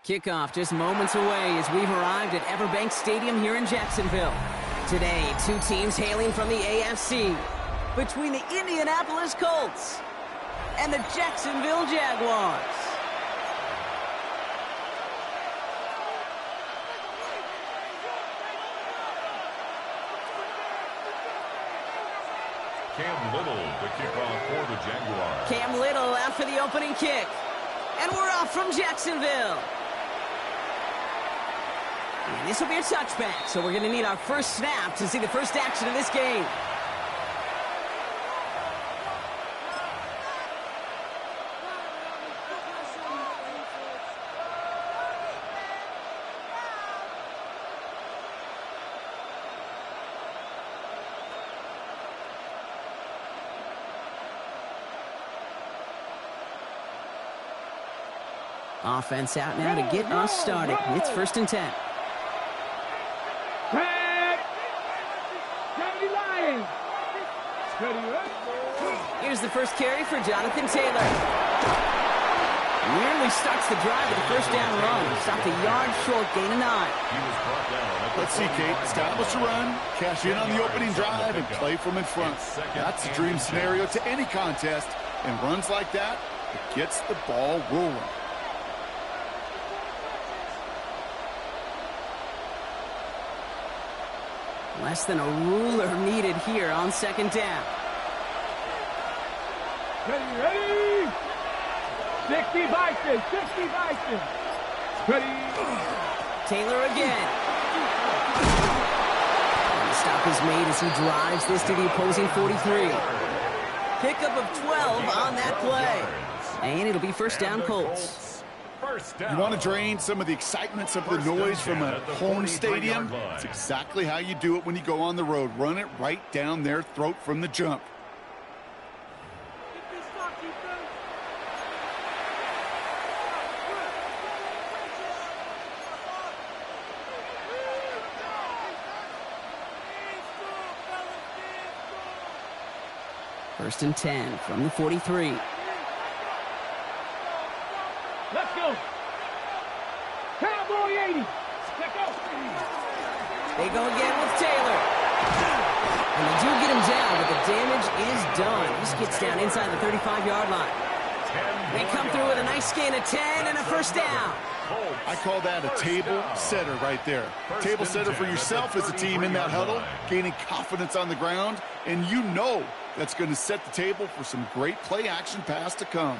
Kickoff just moments away as we've arrived at Everbank Stadium here in Jacksonville. Today, two teams hailing from the AFC, between the Indianapolis Colts and the Jacksonville Jaguars. Cam Little to kick off for the Jaguars. Cam Little out for the opening kick. And we're off from Jacksonville. And this will be a touchback, so we're going to need our first snap to see the first action of this game. Offense out now to get us started. It's 1st and 10. Here's the first carry for Jonathan Taylor. Nearly starts the drive with a first down run. Stopped a yard short, gain of 9. Let's see, Kate. Establish a run, cash in on the opening drive, and play from in front. That's the dream scenario to any contest. And runs like that, it gets the ball rolling. Less than a ruler needed here on 2nd down. Ready? 60 Bison, 60 Bison. Ready? Taylor again. And the stop is made as he drives this to the opposing 43. Pickup of 12 on that play. And it'll be 1st down Colts. You want to drain some of the excitement, some of the noise from a home stadium? It's exactly how you do it when you go on the road. Run it right down their throat from the jump. First and 10 from the 43. Let's go. Cowboy 80. Let's go. They go again with Taylor. And they do get him down, but the damage is done. This gets down inside the 35-yard line. They come through with a nice gain of 10 and a first down. I call that a table setter right there. Table setter for yourself as a team in that huddle, gaining confidence on the ground, and you know that's going to set the table for some great play action pass to come.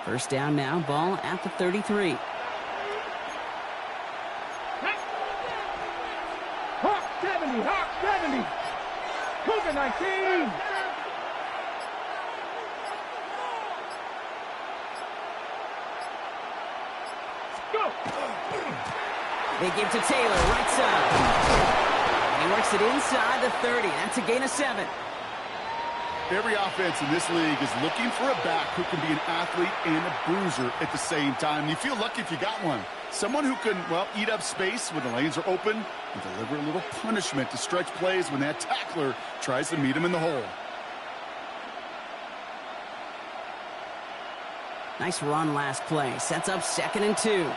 First down now, ball at the 33. Hawk 70, Hawk 70. Cougar 19. Go. They give to Taylor, right side. He works it inside the 30. That's a gain of 7. Every offense in this league is looking for a back who can be an athlete and a bruiser at the same time. You feel lucky if you got one. Someone who can, well, eat up space when the lanes are open and deliver a little punishment to stretch plays when that tackler tries to meet him in the hole. Nice run last play. Sets up 2nd and 2.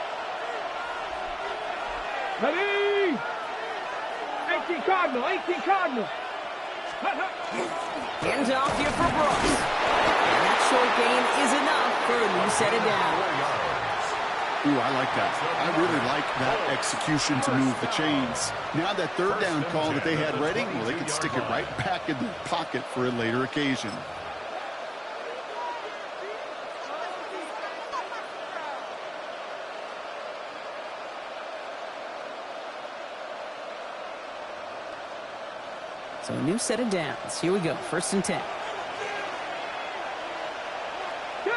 Ready? 18 Cardinal, 18 Cardinal. Hands off here for Brooks. And that short gain is enough for a new set of downs. Ooh, I like that. I really like that execution to move the chains. Now that 3rd down call that they had ready, well, they can stick it right back in their pocket for a later occasion. So a new set of downs. Here we go. 1st and 10. Go.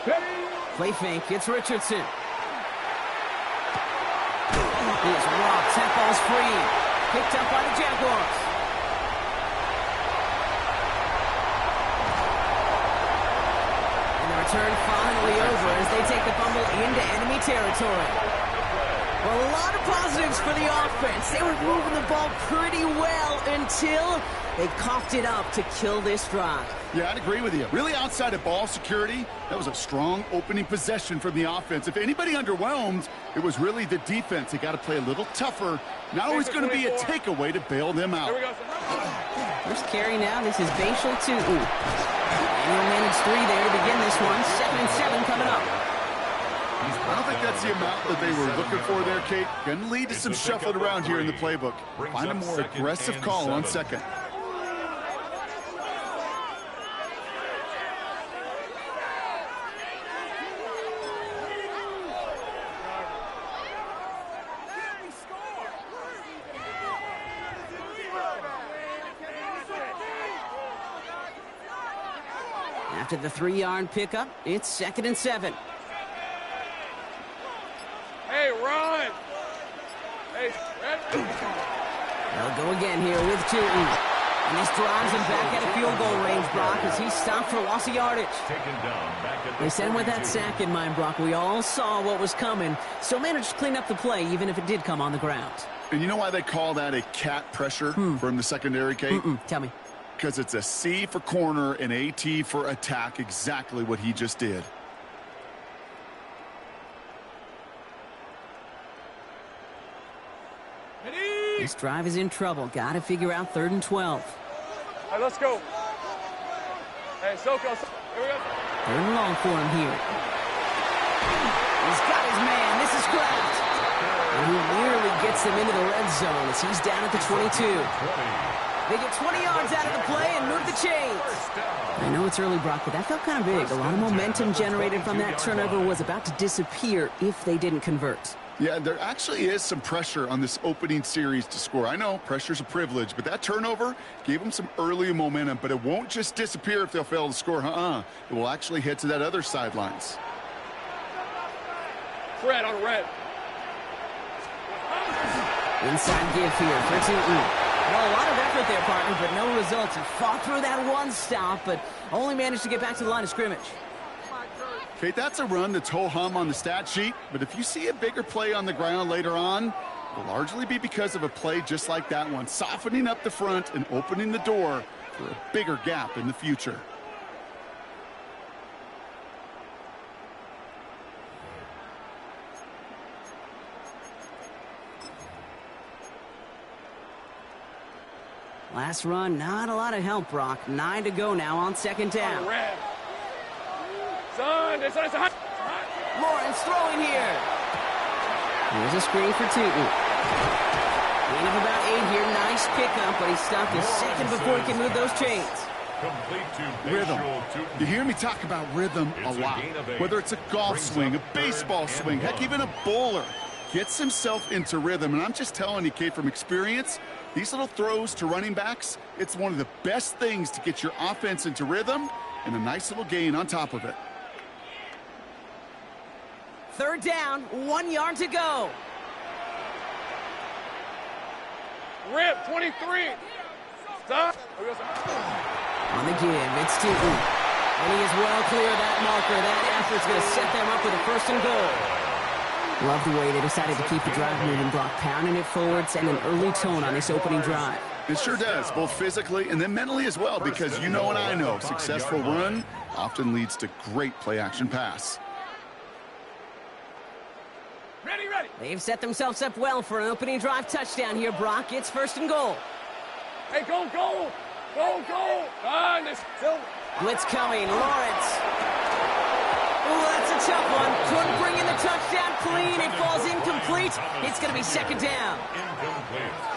Ready? Play fake. It's Richardson. He's rocked. That ball's free. Picked up by the Jaguars. And the return finally over as they take the fumble into enemy territory. Well, a lot of positives for the offense. They were moving the ball pretty well until they coughed it up to kill this drive. Yeah, I'd agree with you. Really, outside of ball security, that was a strong opening possession from the offense. If anybody underwhelmed, it was really the defense. They got to play a little tougher. Not always going to be a takeaway to bail them out. First carry now. This is Bashal 2. And he'll manage 3 there to begin this one. 2nd and 7 coming up. I don't think that's the amount that they were looking for there, Kate. Going to lead to some shuffling around here in the playbook. Find a more aggressive call on 2nd. After the 3-yard pickup, it's 2nd and 7. Hey, run! Hey, They'll go again here with Tootin. And this drives him back at a field goal range, Brock, as he's stopped for loss of yardage. They sent with that sack in mind, Brock. We all saw what was coming. Still managed to clean up the play, even if it did come on the ground. And you know why they call that a cat pressure from the secondary, Kate? Tell me. Because it's a C for corner and a T for attack, exactly what he just did. This drive is in trouble. Got to figure out 3rd and 12. Hey, let's go. Hey, Soko. Here we go. 3rd and long for him here. He's got his man. This is Kraft. And he nearly gets them into the red zone as he's down at the 22. They get 20 yards out of the play and move the chains. I know it's early, Brock, but that felt kind of big. A lot of momentum generated from that turnover was about to disappear if they didn't convert. Yeah, there actually is some pressure on this opening series to score. I know pressure's a privilege, but that turnover gave them some early momentum, but it won't just disappear if they'll fail to score. It will actually head to that other sidelines. Red on red. Inside give here for Tootin. Well, a lot of effort there, partner, but no results. He fought through that one stop, but only managed to get back to the line of scrimmage. Kate, that's a run that's ho-hum on the stat sheet, but if you see a bigger play on the ground later on, it'll largely be because of a play just like that one, softening up the front and opening the door for a bigger gap in the future. Last run, not a lot of help, Brock. 9 to go now on 2nd down. Lawrence throwing here. Here's a screen for Tootin. Gain of about 8 here. Nice pickup, but he stopped a second before he can move those chains. Rhythm. You hear me talk about rhythm a lot. Whether it's a golf swing, a baseball swing, heck, even a bowler. Gets himself into rhythm, and I'm just telling you, Kate, from experience, these little throws to running backs, it's one of the best things to get your offense into rhythm and a nice little gain on top of it. 3rd down, 1 yard to go. Rip, 23. Stop. On the give, it's Tootin. And he is well clear of that marker. That effort's going to set them up with a 1st and goal. Love the way they decided to keep the drive moving, Brock, pounding it forward, sending an early tone on this opening drive. It sure does, both physically and then mentally as well, because you know and I know, successful run often leads to great play-action pass. Ready. They've set themselves up well for an opening drive touchdown here, Brock. It's 1st and goal. Hey, go. Blitz coming, Lawrence. Oh, that's a tough one. Couldn't bring in the touchdown clean. It falls incomplete. It's going to be 2nd down.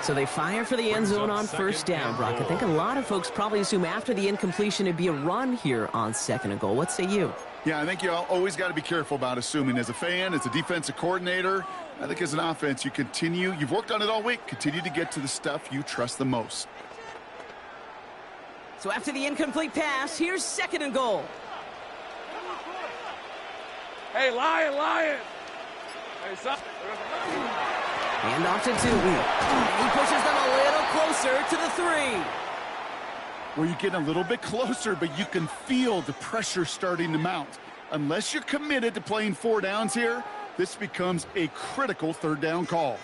So they fire for the end zone on 1st down, Brock. I think a lot of folks probably assume after the incompletion it'd be a run here on 2nd and goal. What say you? Yeah, I think you always got to be careful about assuming. As a fan, as a defensive coordinator, I think as an offense, you've worked on it all week, continue to get to the stuff you trust the most. So after the incomplete pass, here's 2nd and goal. Hey, Lion. Hey, son. Hand off to Tootin. He pushes them a little closer to the 3. Where you get a little bit closer, but you can feel the pressure starting to mount. Unless you're committed to playing 4 downs here, This becomes a critical third down call.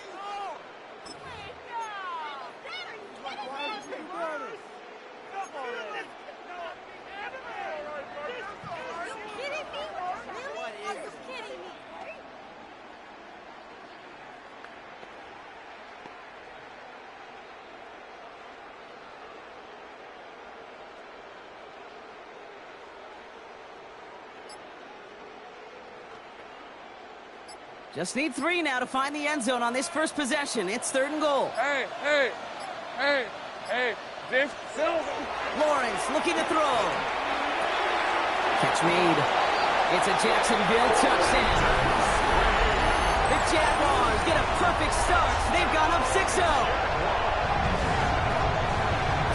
Just need 3 now to find the end zone on this first possession. It's 3rd and goal. Hey, James, Lawrence looking to throw. Catch made. It's a Jacksonville touchdown. The Jaguars get a perfect start. They've gone up 6-0.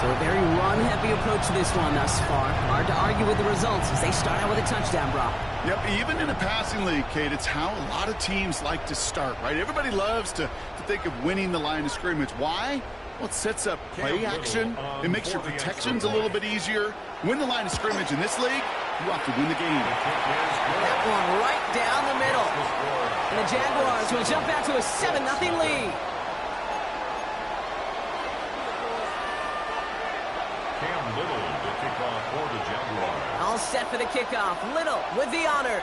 So a very run-heavy approach to this one thus far. Hard to argue with the results as they start out with a touchdown, Brock. Yep, even in a passing league, Kate, it's how a lot of teams like to start, right? Everybody loves to think of winning the line of scrimmage. Why? Well, it sets up play action. It makes your protections a little bit easier. Win the line of scrimmage in this league, you have to win the game. That one right down the middle. And the Jaguars will jump out to a 7-0 lead. For the Jaguars. All set for the kickoff. Little with the honors.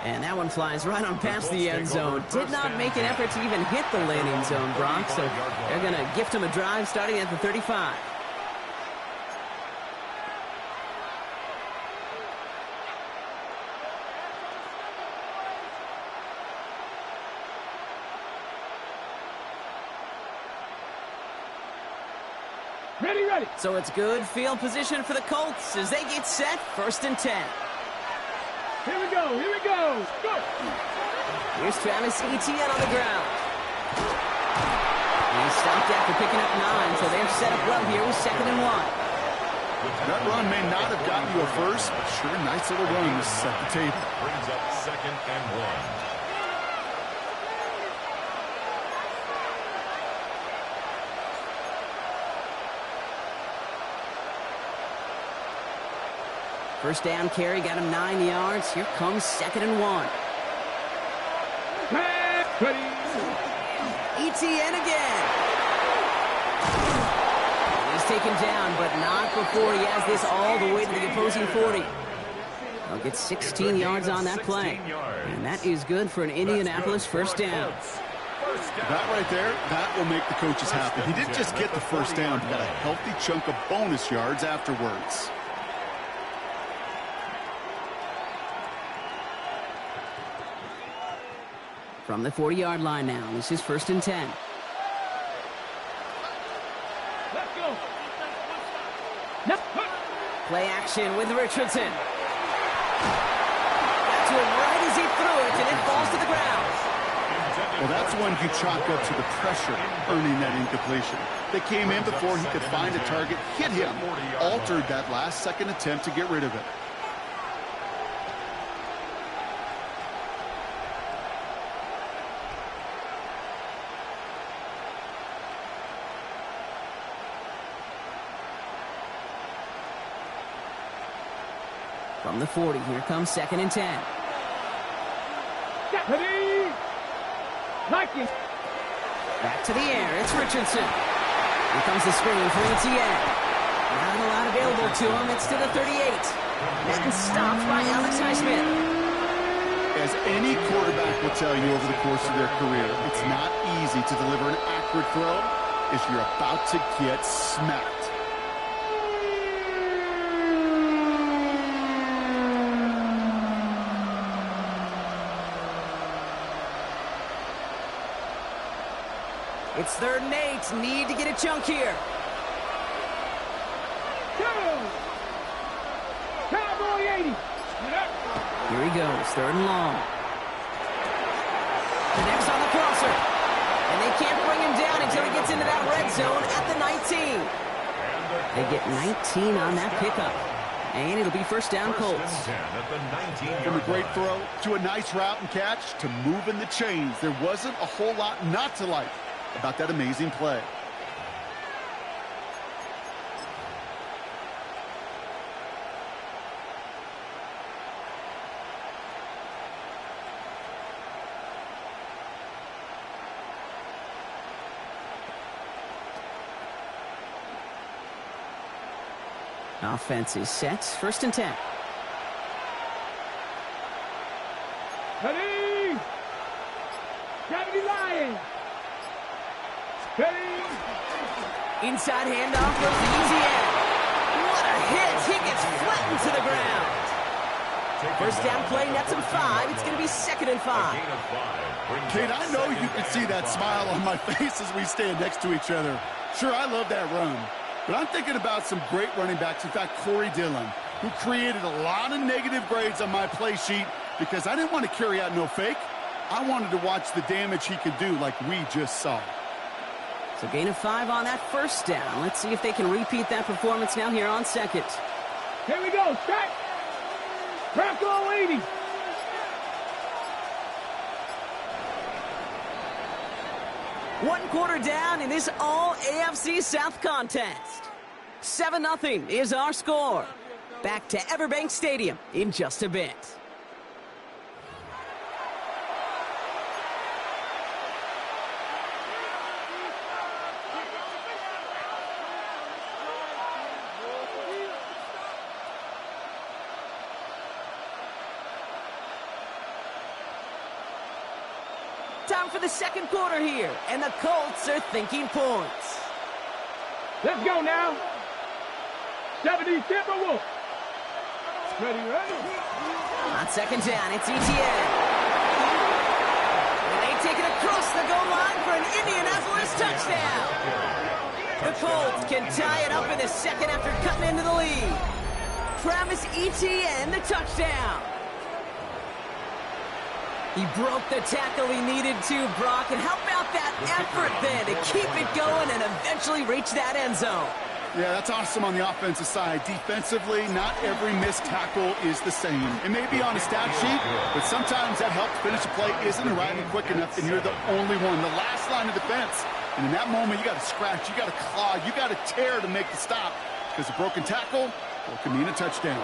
And that one flies right on past the end zone. Did not make an effort to even hit the landing zone, Brock. So they're going to gift him a drive starting at the 35. ready. So it's good field position for the Colts as they get set. 1st and 10. Here we go. Go. Here's Travis Etienne on the ground. And he stopped after picking up 9, so they're set up well here with 2nd and 1. That run may not have gotten you a first, but sure, nice little run to set the table. Brings up 2nd and 1. First down carry got him 9 yards. Here comes 2nd and 1. Etienne again. He's taken down, but not before he has this all the way to the opposing 40. He'll get 16 yards on that play. And that is good for an Indianapolis first down. That right there, that will make the coaches happy. He didn't just get the first down, he got a healthy chunk of bonus yards afterwards. From the 40-yard line now, this is 1st and 10. Let's go. Play action with Richardson. Got to him right as he threw it, and it falls to the ground. Well, that's one you chalk up to the pressure earning that incompletion. They came in before he could find a target, hit him, altered that last-second attempt to get rid of it. From the 40, here comes 2nd and 10. Back to the air, it's Richardson. Here comes the screen for Etienne. Not a lot available to him, it's to the 38. And stopped by Alex Highsmith. As any quarterback will tell you over the course of their career, it's not easy to deliver an accurate throw if you're about to get smacked. It's 3rd and 8. Need to get a chunk here. Cowboy 80. Here he goes. 3rd and long. The next on the crosser. And they can't bring him down until he gets into that red zone at the 19. They get 19 on that pickup. And it'll be first down Colts. From a great throw to a nice route and catch to moving the chains. There wasn't a whole lot not to like about that amazing play. Offense is set. 1st and 10. Ready! Gravity Lion! Ready! Inside handoff goes to ETN. What a hit! He gets flattened to the ground. First down play, nets him 5. It's going to be 2nd and 5. Kate, I know you can see that smile on my face as we stand next to each other. Sure, I love that run. But I'm thinking about some great running backs. In fact, Corey Dillon, who created a lot of negative grades on my play sheet because I didn't want to carry out no fake. I wanted to watch the damage he could do like we just saw. So gain of 5 on that first down. Let's see if they can repeat that performance now here on 2nd. Here we go, strike! Bronco 80! One quarter down in this all-AFC South contest. 7-0 is our score. Back to Everbank Stadium in just a bit. Time for the 2nd quarter here, and the Colts are thinking points. Let's go now. 70 Timberwolves. Ready? On 2nd down, it's ETN. And they take it across the goal line for an Indianapolis touchdown. The Colts can tie it up in the 2nd after cutting into the lead. Travis Etienne, the touchdown. He broke the tackle he needed to, Brock. And how about that effort then to keep it going and eventually reach that end zone? Yeah, that's awesome on the offensive side. Defensively, not every missed tackle is the same. It may be on a stat sheet, but sometimes that help to finish a play isn't arriving quick enough, and you're the only one. The last line of defense. And in that moment, you got to scratch, you got to claw, you got to tear to make the stop. Because a broken tackle, well, can mean a touchdown.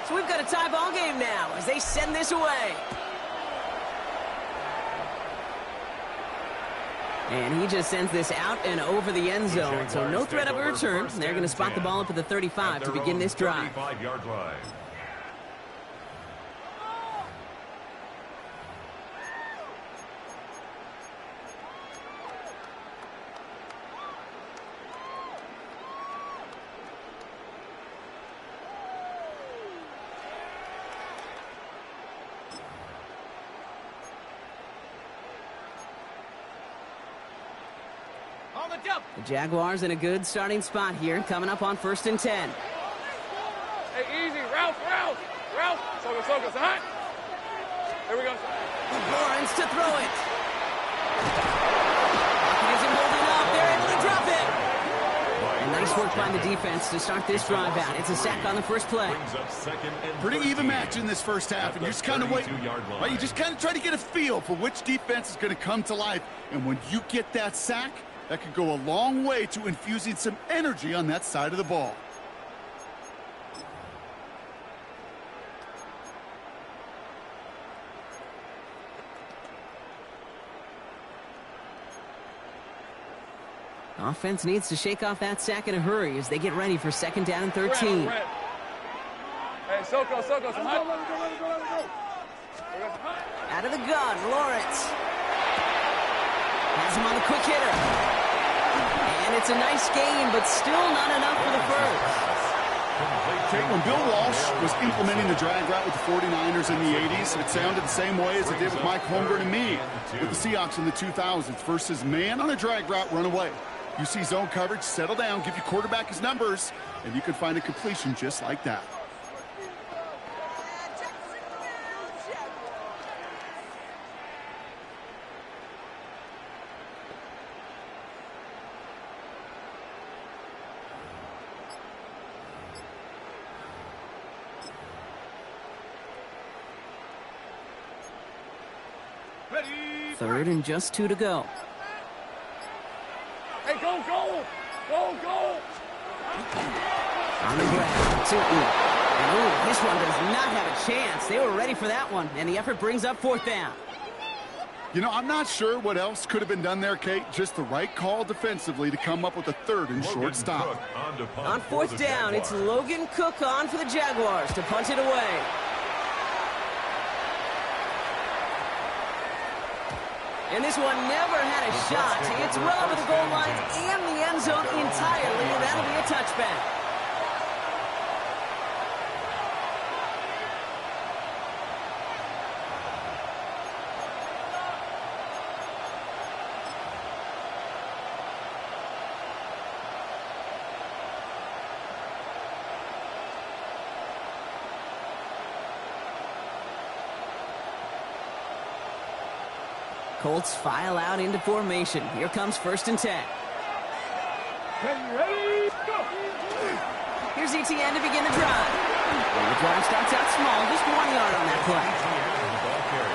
So we've got a tie ball game now as they send this away. And he just sends this out and over the end zone. So no threat of a return. They're going to spot the ball up at the 35 to begin this drive. 35-yard line. The Jaguars in a good starting spot here, coming up on 1st and 10. Hey, easy. Ralph. Soka, hot. Here we go. Lawrence to throw it. He isn't holding up. They're able to drop it. And nice work by the defense to start this drive out. It's a sack on the first play. Pretty even match in this first half, and you're just kind of waiting. Right? You just kind of try to get a feel for which defense is going to come to life. And when you get that sack, that could go a long way to infusing some energy on that side of the ball. Offense needs to shake off that sack in a hurry as they get ready for 2nd down and 13. Hey, Soko, some hot. Out of the gun, Lawrence. Has him on the quick hitter. And it's a nice gain, but still not enough for the first. Okay, when Bill Walsh was implementing the drag route with the 49ers in the 80s, it sounded the same way as it did with Mike Holmgren and me with the Seahawks in the 2000s. Versus man on a drag route, run away. You see zone coverage, settle down, give your quarterback his numbers, and you can find a completion just like that. Ready. 3rd and just 2 to go. Hey, go! On the ground, Tootin. And ooh, this one does not have a chance. They were ready for that one, and the effort brings up 4th down. You know, I'm not sure what else could have been done there, Kate. Just the right call defensively to come up with a third and short stop. On fourth down, it's Logan Cook on for the Jaguars to punt it away. And this one never had a shot. It's well over the goal line and the end zone entirely. That'll be a touchback. Colts file out into formation. Here comes 1st and 10. Ready, go! Here's ETN to begin the drive. And the drive starts out small, just 1 yard on that play.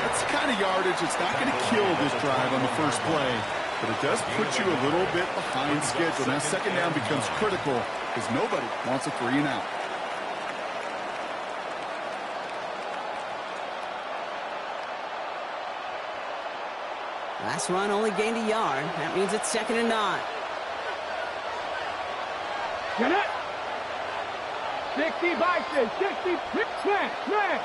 That's the kind of yardage that's not going to kill this drive on the first play, but it does put you a little bit behind schedule. Now, second down becomes critical because nobody wants a 3 and out. Last run only gained a yard. That means it's 2nd and 9. Get it! 60 Bison, 60, smash, smash!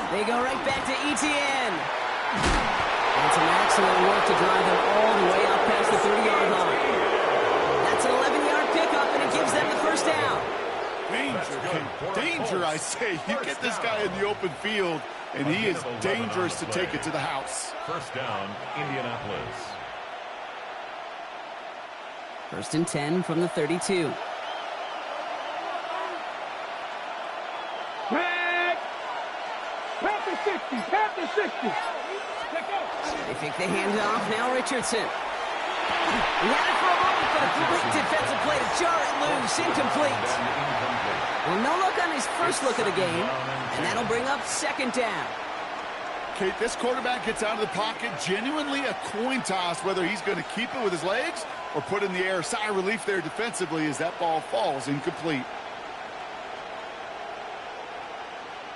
They go right back to ETN. And some excellent work to drive them all the way up past the 30-yard line. That's an 11-yard pickup, and it gives them the first down. Danger, I say. You get this guy in the open field, and he is dangerous to take it to the house. First down, Indianapolis. 1st and 10 from the 32. Panther 60, Panther 60. They think the handoff. Now Richardson. He had it for a moment, but a quick defensive play to jar it loose. Incomplete. Well, no look on his first look of the game, and that'll bring up 2nd down. Kate, this quarterback gets out of the pocket, genuinely a coin toss, whether he's going to keep it with his legs or put in the air. Sigh of relief there defensively as that ball falls incomplete.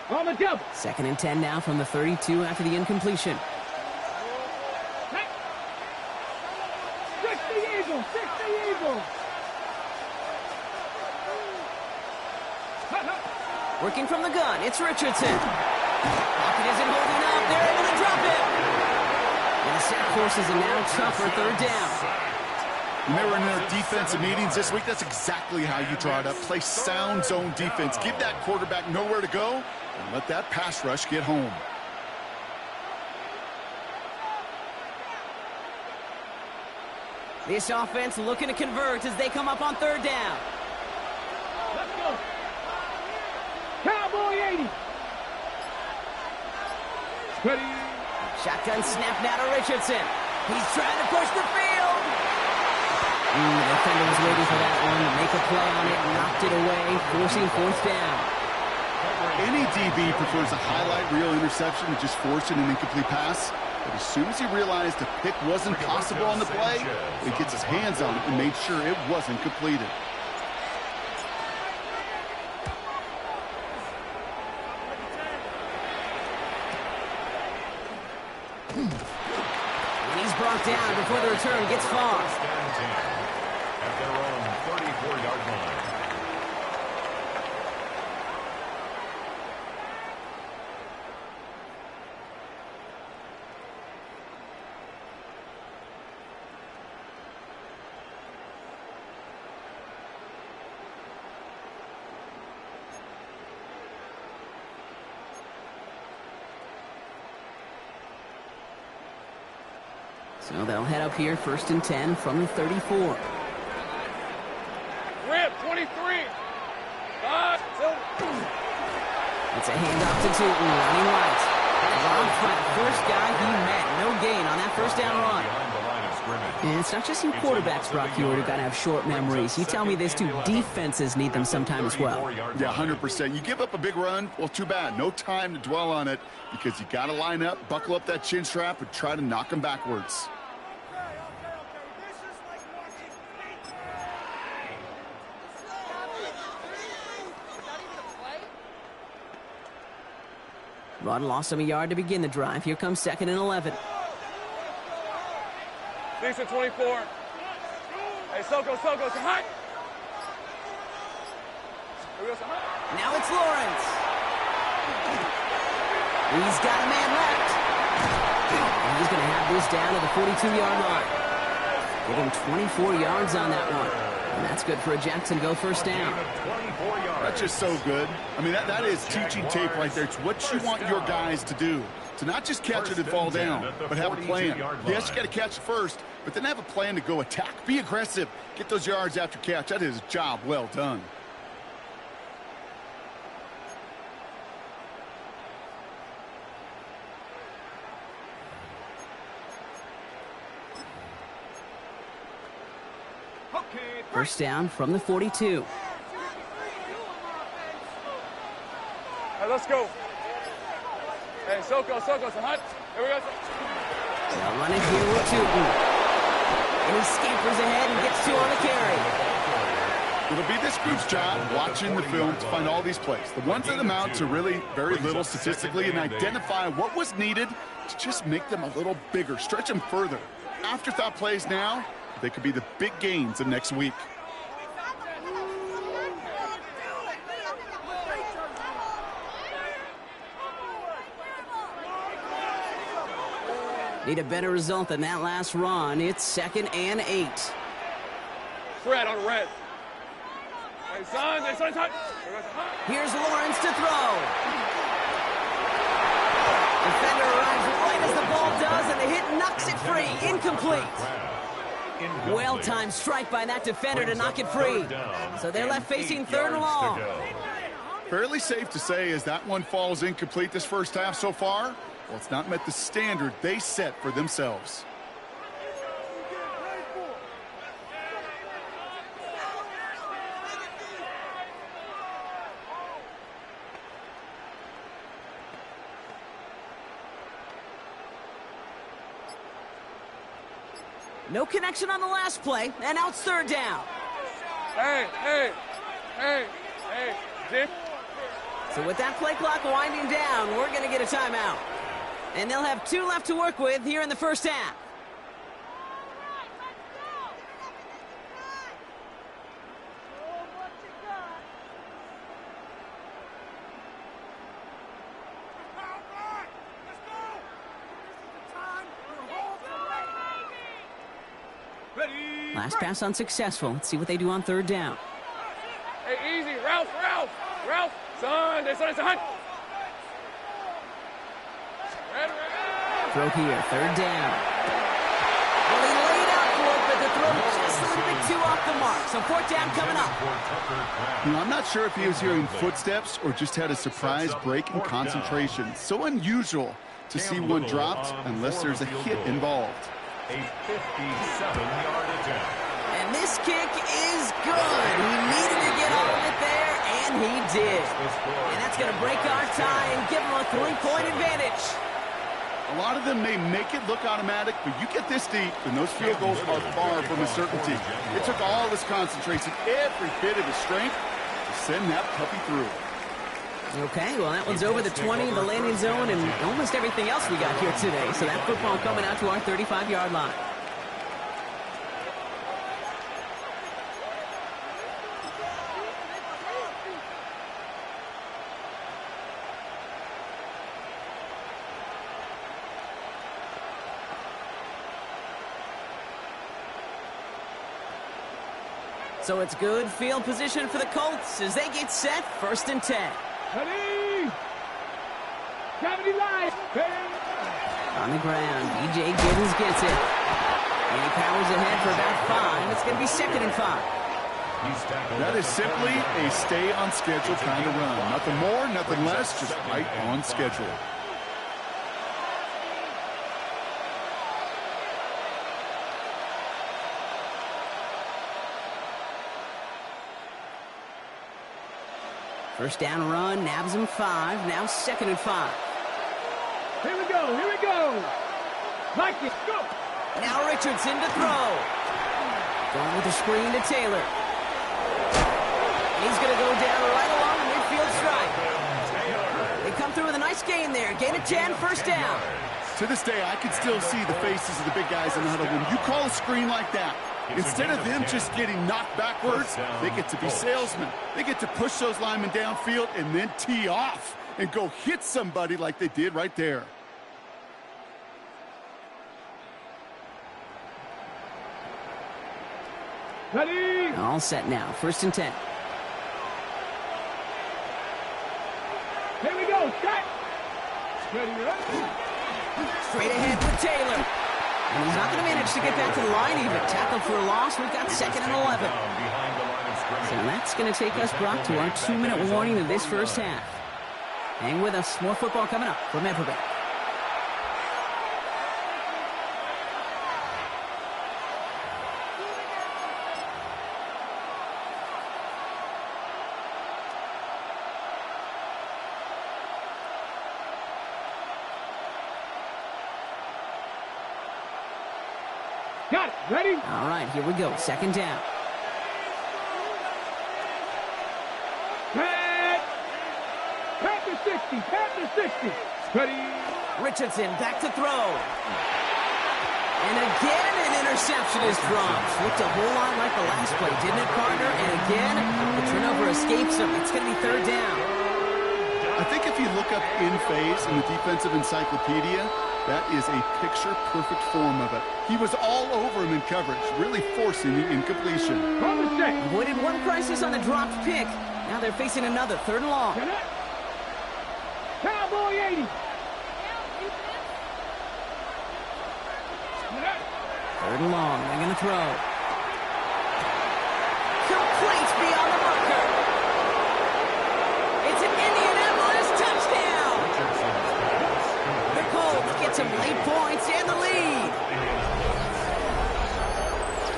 On the double. 2nd and 10 now from the 32 after the incompletion. 60 Eagles, 60 Eagles. Working from the gun, it's Richardson. Pocket isn't holding up. They're able to drop it. And the sack forces a now tougher 3rd down. When they were in their defensive meetings this week, that's exactly how you draw it up. Play sound zone defense. Give that quarterback nowhere to go and let that pass rush get home. This offense looking to convert as they come up on 3rd down. Let's go. Cowboy 80. Ready. Shotgun snap now to Richardson. He's trying to push the field. The defender was waiting for that one to make a play on it, knocked it away, forcing 4th down. Any DB prefers a highlight reel interception to just forcing an incomplete pass. But as soon as he realized the pick wasn't possible on the play, he gets his hands on it and made sure it wasn't completed. And he's brought down before the return gets far. At their own 34-yard line. So they'll head up here, 1st and 10 from the 34. Rip, 23. It's a handoff to Tootin, running right. Rob Pratt, first guy he met. No gain on that 1st down run. And it's not just you quarterbacks, Brock Hewitt, who got to have short memories. You tell me these two defenses need them sometime as well. Yeah, 100%. You give up a big run, well, too bad. No time to dwell on it because you got to line up, buckle up that chin strap, and try to knock them backwards. Rod lost him a yard to begin the drive. Here comes 2nd and 11. Decent 24. Hey, Soko, it's hot. Now it's Lawrence. He's got a man left. And he's going to have this down to the 42-yard line. Give him 24 yards on that one. And that's good for a Jacksonville first down. That's just so good. I mean, that is teaching tape right there. It's what you want your guys to do. To not just catch it and fall down, but have a plan. Yes, you got to catch it first, but then have a plan to go attack. Be aggressive. Get those yards after catch. That is a job well done. First down from the 42. Hey, let's go. Hey, Soko, it's hot. Here we go. They'll run it here with Tootin. And he scampers ahead and gets 2 on the carry. It'll be this group's job watching the film to find all these plays. The ones that amount to really very little statistically and identify what was needed to just make them a little bigger, stretch them further. Afterthought plays now, they could be the big gains of next week. Need a better result than that last run. It's 2nd and 8. Fred on red. Hey, son, it's hot. Here's Lawrence to throw. Defender arrives right as the ball does, and the hit knocks it free. Incomplete. Well-timed strike by that defender to knock it free. So they're left facing 3rd and long. Fairly safe to say as that one falls incomplete this first half so far. Well, it's not met the standard they set for themselves. No connection on the last play, and now it's 3rd down. Hey, Jim. So with that play clock winding down, we're going to get a timeout. And they'll have 2 left to work with here in the first half. Last pass unsuccessful. Let's see what they do on 3rd down. Hey, easy, Ralph. Son, it's hot. Throw here, 3rd down. Well, he laid out for it, but the throw just a little bit too off the mark. So 4th down coming up. You know, I'm not sure if he was hearing footsteps or just had a surprise break in concentration. So unusual to see one dropped unless there's a hit involved. A 57-yard attempt. And this kick is good. He needed to get all of it there, and he did. And that's going to break our tie and give him a 3-point advantage. A lot of them may make it look automatic, but you get this deep, and those field goals are far from a certainty. It took all his concentration, every bit of his strength, to send that puppy through. Okay, well, that one's over the 20, the landing zone, and almost everything else we got here today. So that football coming out to our 35-yard line. So it's good field position for the Colts as they get set, 1st and 10. Gravity line. On the ground, E.J. Giddens gets it. And he powers ahead for about 5. It's going to be 2nd and 5. That is simply a stay on schedule kind of run. Nothing more, nothing less, just right on schedule. First down run, nabs him 5. Now 2nd and 5. Here we go. Like it, go. Now Richardson to throw. Going with the screen to Taylor. He's going to go down right along the midfield stripe. They come come through with a nice gain there. Gain of 10, first down. To this day, I can still see the faces of the big guys in the huddle. When you call a screen like that, instead of them just getting knocked backwards, they get to be salesmen. They get to push those linemen downfield and then tee off and go hit somebody like they did right there. Ready? All set now. First and 10. Here we go. Set. Ready, ready. Straight ahead with Taylor. And he's not going to manage to get back to the line even. Tackled for a loss. We've got second and 11. So that's going to take us, Brock, to our 2-minute warning of this first half. Hang with us. More football coming up from Everbank. Got it. Ready? All right, here we go. Second down. Pat to 60. Pat to 60. Ready? Richardson back to throw. And again, an interception is dropped. Looked a whole lot like the last play, didn't it, partner? And again, the turnover escapes him. It's going to be third down. I think if you look up in phase in the defensive encyclopedia, that is a picture-perfect form of it. He was all over him in coverage, really forcing the incompletion. Avoided one crisis on the dropped pick. Now they're facing another, third and long. Cowboy 80. Third and long. They're going to throw. Complete beyond the marker. It's an Indianapolis touchdown. The Colts get some late points and the lead.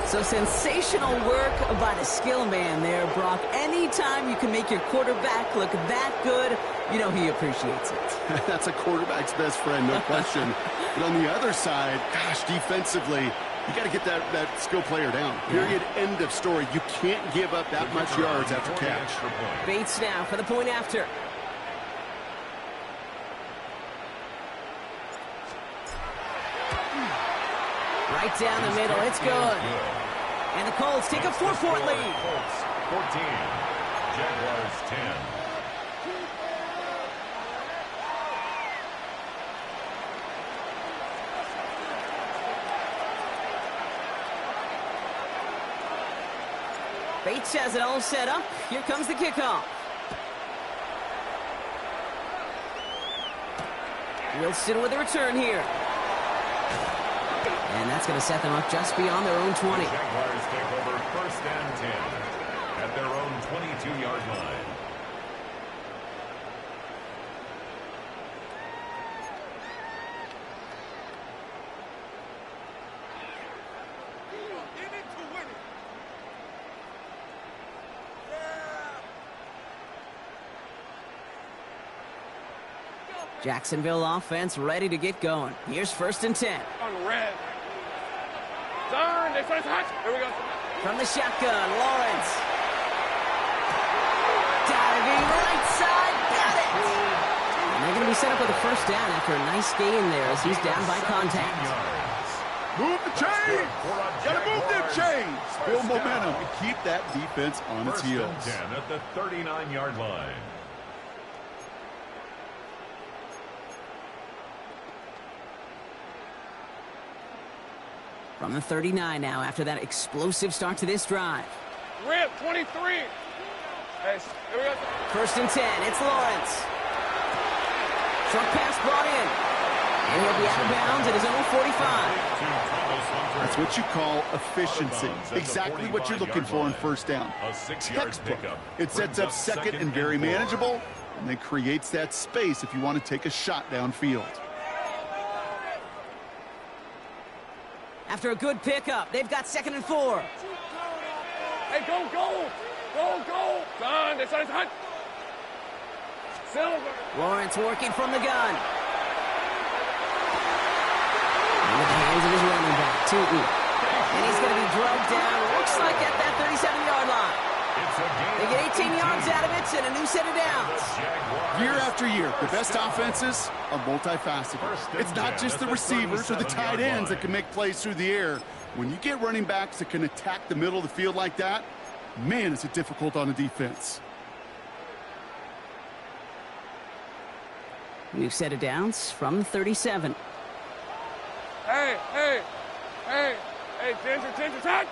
So sensational work by the skill man there, Brock. Anytime you can make your quarterback look that good, you know he appreciates it. That's a quarterback's best friend, no question. But on the other side, gosh, defensively, you got to get that skill player down. Period. End of story. You can't give up that much yards after catch. Bates now for the point after. Right down the middle. It's good. And the Colts take a 4-point lead. Colts 14, Jaguars 10. Bates has it all set up. Here comes the kickoff. Wilson with the return here. And that's going to set them up just beyond their own 20. The Jaguars take over first and 10 at their own 22-yard line. Jacksonville offense ready to get going. Here's first and 10. On red. Turn. They first hot. Here we go. From the shotgun, Lawrence. Diving right side. Got it. And they're going to be set up with a first down after a nice gain there as he's down by contact. Move the chains. Got to move them chains. Build momentum and keep that defense on its heels. First and 10 at the 39-yard line. From the 39 now after that explosive start to this drive. Rip 23. Hey, here we go. First and 10. It's Lawrence. Short pass brought in. And he'll be out of bounds at his own 45. That's what you call efficiency. Exactly what you're looking for in first down. Textbook. It sets up second and very manageable, and then creates that space if you want to take a shot downfield. After a good pickup, they've got second and 4. Hey, go, go. Go, go. Done. They started hot. Silver. Lawrence working from the gun. And with the hands of his running back, Tootin. And he's going to be drugged down, looks like at that 37-yard line. It's a They get 18 yards out of it and a new set of downs. Year after year, the best offenses are multifaceted. It's not just the receivers or the tight ends that can make plays through the air. When you get running backs that can attack the middle of the field like that, man, is it difficult on a defense. New set of downs from 37. Hey, attention, touch!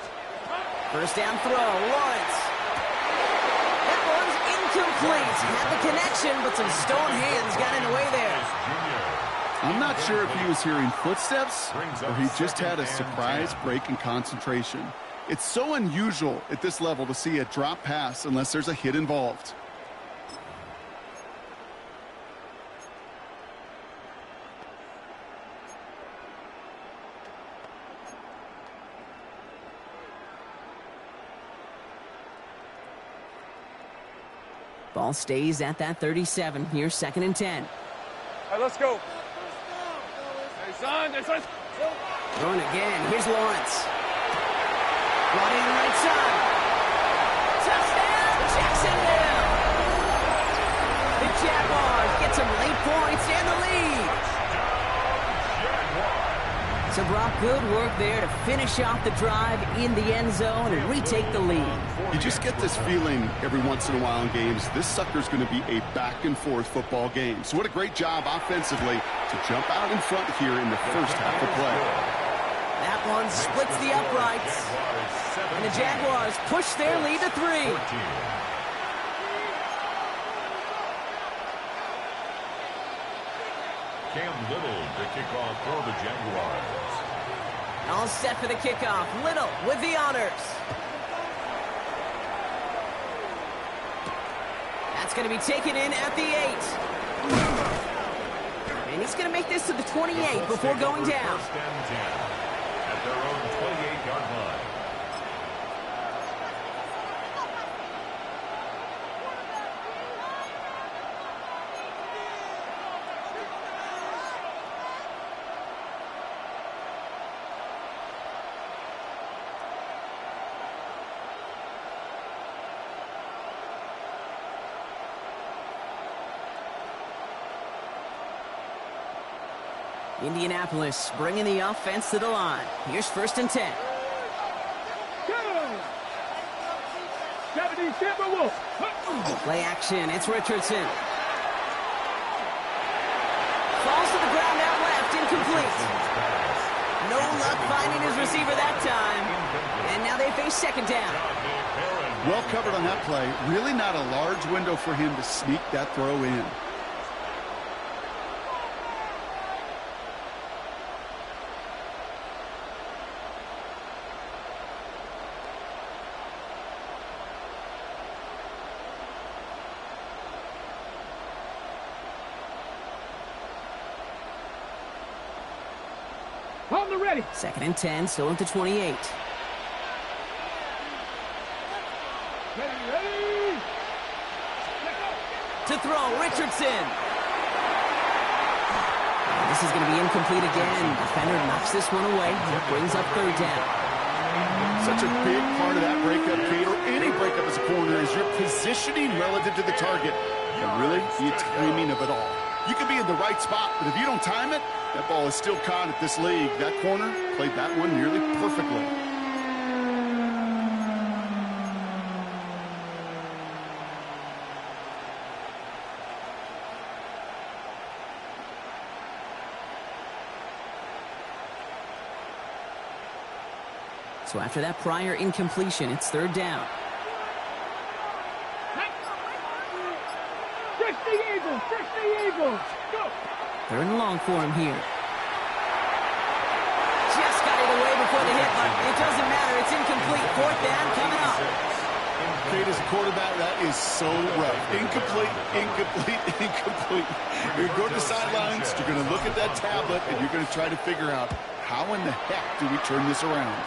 First down throw, Lawrence. That one's incomplete. Had the connection, but some stone hands got in the way there. I'm not sure if he was hearing footsteps or he just had a surprise break in concentration. It's so unusual at this level to see a drop pass unless there's a hit involved. Ball stays at that 37. Here's 2nd and 10. Hey, let's go. Hey, son. Throwing again. Here's Lawrence. Brought in right side. Touchdown, Jacksonville! The Jaguars get some late points and the lead. So, Brock, good work there to finish off the drive in the end zone and retake the lead. You just get this feeling every once in a while in games, this sucker's going to be a back-and-forth football game. So what a great job offensively to jump out in front here in the first half of play. That one splits the uprights. And the Jaguars push their lead to 3. Cam Little to kick off for the Jaguars. All set for the kickoff. Little with the honors. That's going to be taken in at the 8. And he's going to make this to the 28 before going down. First and 10 at their own 28-yard line. Indianapolis bringing the offense to the line. Here's 1st and 10. Play action. It's Richardson. Falls to the ground out left. Incomplete. No luck finding his receiver that time. And now they face 2nd down. Well covered on that play. Really not a large window for him to sneak that throw in. Ready. 2nd and 10, still at the 28. Ready. To throw, Richardson. This is going to be incomplete again. Defender knocks this one away. That brings up 3rd down. Such a big part of that breakup, Kate, or any breakup as a corner, is your positioning relative to the target. And really, the timing of it all. You can be in the right spot, but if you don't time it, that ball is still caught at this league. That corner played that one nearly perfectly. So after that prior incompletion, it's 3rd down. Fix the Eagles! Go! 3rd and long for him here. Just got it away before the hit, but it doesn't matter. It's incomplete. 4th down coming up. Kate, as a quarterback, that is so rough. Incomplete. You're going to the sidelines, you're going to look at that tablet, and you're going to try to figure out how in the heck do we turn this around.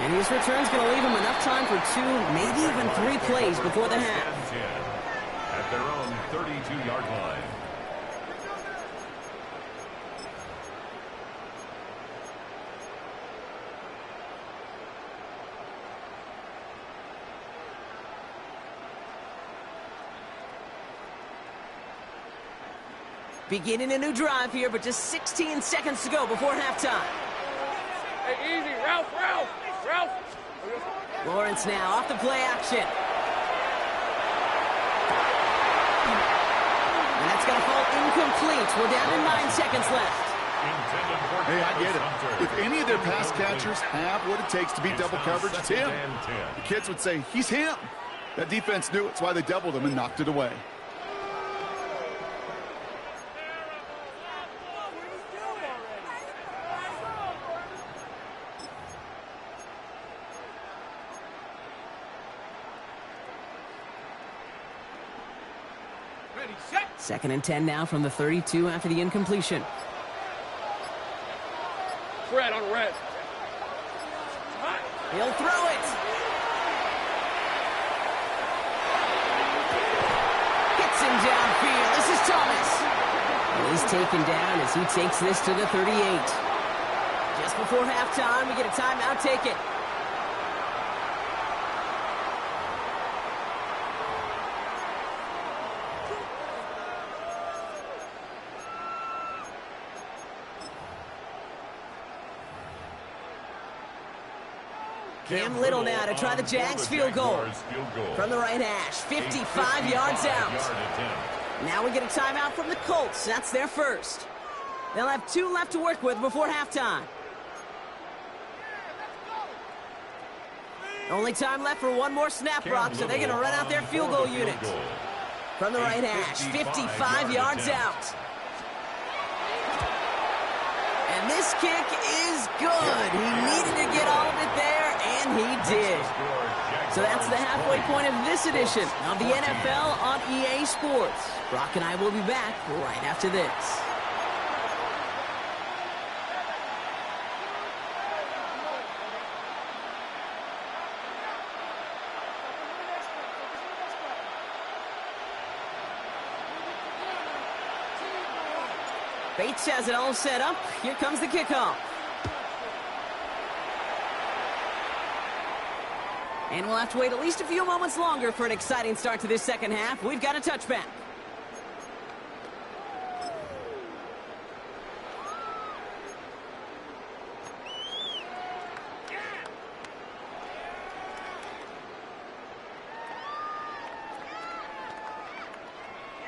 And his return's going to leave him enough time for 2, maybe even 3 plays before the half. At their own 32-yard line. Beginning a new drive here, but just 16 seconds to go before halftime. Hey, easy. Ralph. Lawrence now off the play action. And that's going to fall incomplete. We're down to 9 seconds left. Hey, I get it. If any of their pass catchers have what it takes to beat double coverage, it's him. The kids would say, he's him. That defense knew it. It's why they doubled him and knocked it away. Second and 10 now from the 32 after the incompletion. Red on red. He'll throw it. Gets him downfield. This is Thomas. And he's taken down as he takes this to the 38. Just before halftime, we get a timeout. Take it. Cam Little now to try the Jags field goal. From the right hash, 55 yards out. Now we get a timeout from the Colts. That's their first. They'll have 2 left to work with before halftime. Only time left for one more snap, Brock, so they're going to run out their field goal unit. From the right hash, 55 yards out. And this kick is good. He needed to get all of it there, and he did. So that's the halfway point of this edition of the NFL on EA Sports. Brock and I will be back right after this. Bates has it all set up. Here comes the kickoff. And we'll have to wait at least a few moments longer for an exciting start to this second half. We've got a touchback.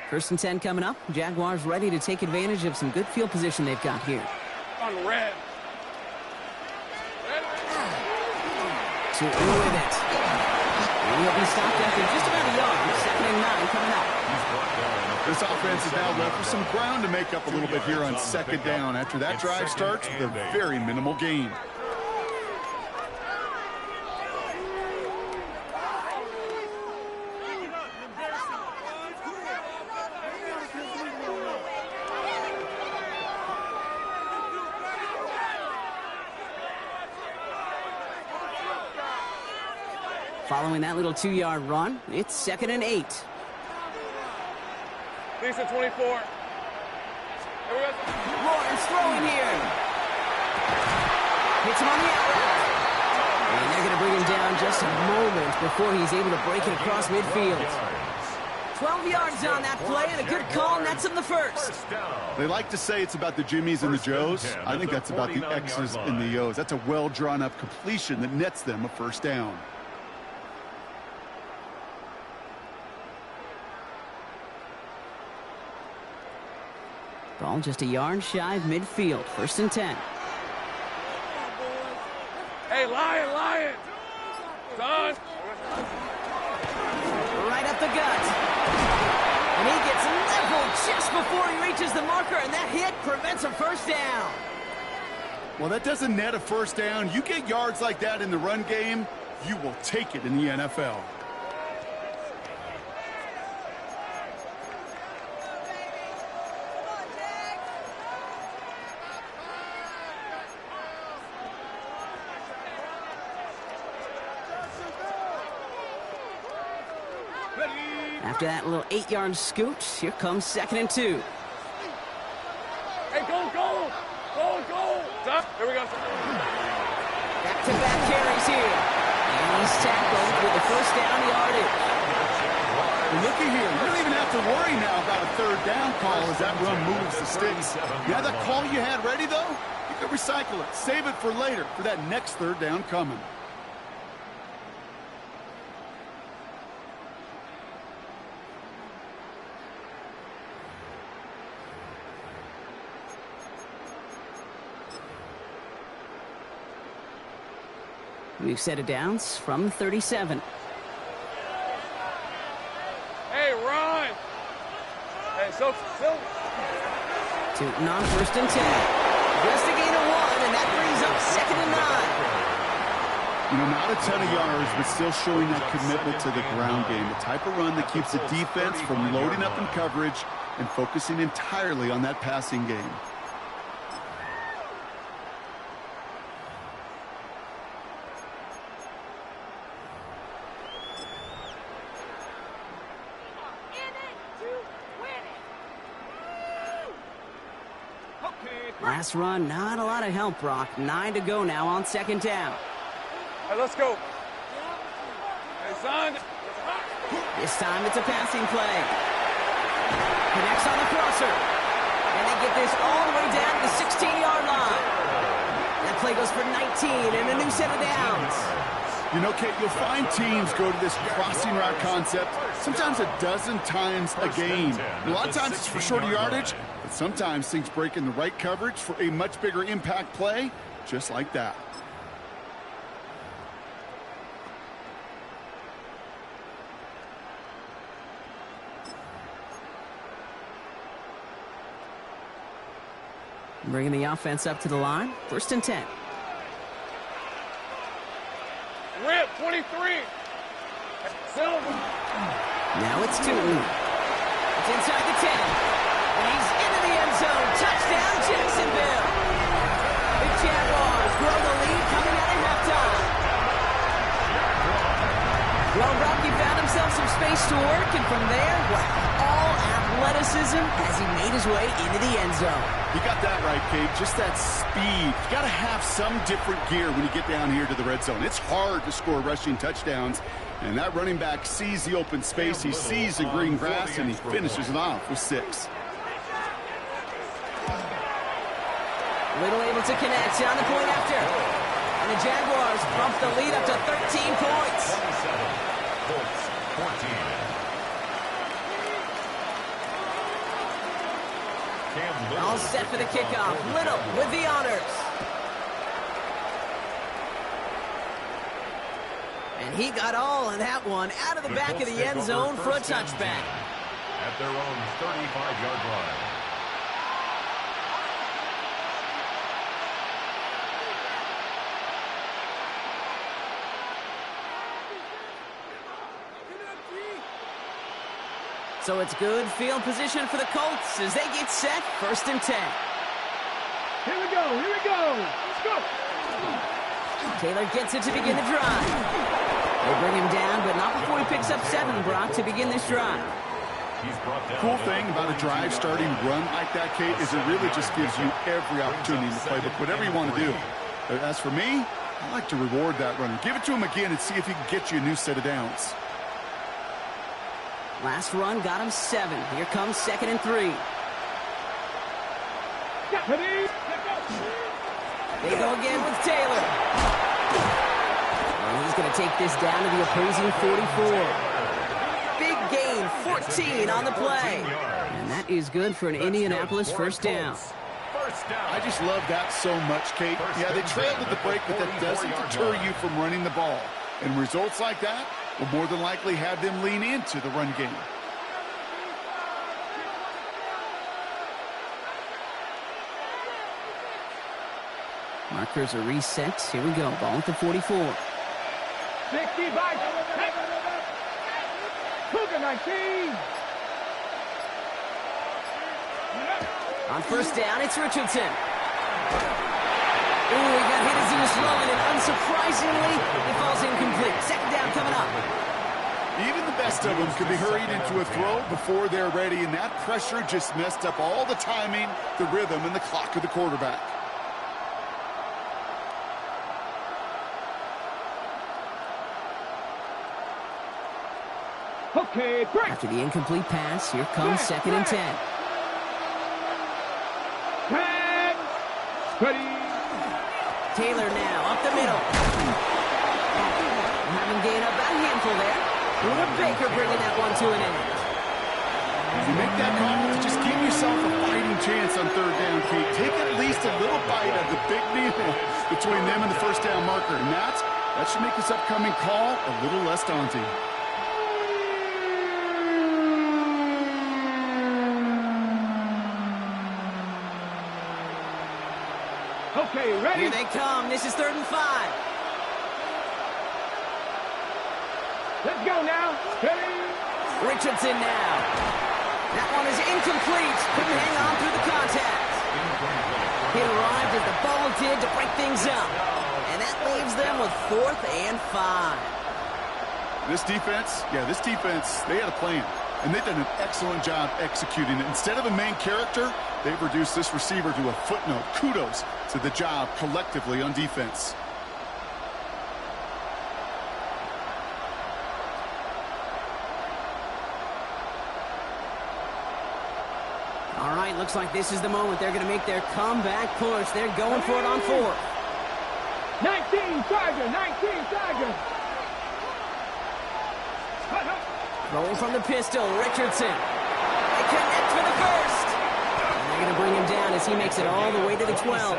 First and 10 coming up. Jaguars ready to take advantage of some good field position they've got here. On red. To with it. And he'll be stopped after just about a yard. Second and 9 coming up. This offense is now left with some ground to make up a little bit here on second down. After that drive starts with a very minimal gain. Following that little 2-yard run, it's second and 8. Lisa 24. Lawrence throwing here. Hits him on the out route. And they're going to bring him down just a moment before he's able to break it across midfield. 12 yards on that play, and a good call nets him the first. They like to say it's about the Jimmies and the Joes. I think that's about the X's and the O's. That's a well-drawn-up completion that nets them a first down. Ball just a yard shy of midfield. First and 10. Hey, Lion! Son! Right up the gut. And he gets leveled just before he reaches the marker, and that hit prevents a first down. Well, that doesn't net a first down. You get yards like that in the run game, you will take it in the NFL. After that little 8-yard scoot, here comes second and 2. Hey, go! Stop. Here we go. Back-to-back carries here. And he's tackled with the first down yardage. Well, looky here. You don't even have to worry now about a third down call as that run moves the sticks. You have that call you had ready, though? You can recycle it. Save it for later for that next third down coming. New set of downs from 37. Hey, run! Hey, so. Tootin on 1st and 10. Just a gain of 1, and that brings up 2nd and 9. You know, not a ton of yards, but still showing that commitment to the ground game. The type of run that keeps the defense from loading up in coverage and focusing entirely on that passing game. Last run, not a lot of help, Brock. 9 to go now on 2nd down. Hey, let's go. Hey, son. This time it's a passing play. Connects on the crosser. And they get this all the way down to the 16-yard line. That play goes for 19 and a new set of downs. You know, Kate, you'll find teams go to this crossing route concept sometimes a dozen times a game. And a lot of times it's for shorter yardage, but sometimes things break in the right coverage for a much bigger impact play, just like that. Bringing the offense up to the line. 1st and 10. Rip, 23. Silver. Now it's Tootin. It's inside the 10. And he's into the end zone. Touchdown, Jacksonville. The Jaguars grow the lead coming out of halftime. Well, Rocky found himself some space to work, and from there, wow, all athleticism as he made his way into the end zone. You got that right, Kate. Just that speed. You got to have some different gear when you get down here to the red zone. It's hard to score rushing touchdowns, and that running back sees the open space, he sees the green grass, and he finishes it off with 6. Little able to connect on the point after. And the Jaguars bump the lead up to 13 points. Colts 14. All set for the kickoff. Little with the honors. And he got all of that one out of the back of the end zone for a touchback. At their own 35-yard line. So it's good field position for the Colts as they get set. 1st and 10. Here we go. Let's go. Taylor gets it to begin the drive. They bring him down, but not before he picks up 7, Brock, to begin this drive. Cool thing about a drive starting run like that, Kate, is it really just gives you every opportunity in the playbook, whatever you want to do. As for me, I like to reward that runner. Give it to him again and see if he can get you a new set of downs. Last run got him 7. Here comes 2nd and 3. They go again with Taylor. And he's going to take this down to the opposing 44. Big gain, 14 on the play. And that is good for an Indianapolis 1st down. I just love that so much, Kate. Yeah, they trailed at the break, but that doesn't deter you from running the ball. And results like that will more than likely have them lean into the run game. Markers are reset. Here we go. Ball at the 44. 65. Cougar 19. On 1st down, it's Richardson. Ooh, he got hit as he was rolling, and unsurprisingly, he falls incomplete. 2nd down coming up. Even the best of them could be hurried into a throw before they're ready, and that pressure just messed up all the timing, the rhythm, and the clock of the quarterback. Okay, break. After the incomplete pass, here comes 2nd and 10. Tag. Ready. Taylor now up the middle. Having gained up that handful there. Luda Baker bringing that one to an end. If you make that call, just give yourself a fighting chance on 3rd down, Kate. Take at least a little bite of the big deal between them and the 1st down marker. And that should make this upcoming call a little less daunting. Okay, ready? Here they come. This is 3rd and 5. Let's go now. Ready? Richardson now. That one is incomplete. Couldn't hang on through the contact. It arrived as the bubble did to break things up. And that leaves them with 4th and 5. This defense, they had a plan. And they've done an excellent job executing it. Instead of a main character, they've reduced this receiver to a footnote. Kudos to the job collectively on defense. All right, looks like this is the moment they're going to make their comeback push. They're going for it on 4th. 19 Tiger, 19 Tiger. Rolling from the pistol, Richardson. They connect for the first. And they're going to bring him down as he makes it all the way to the 12.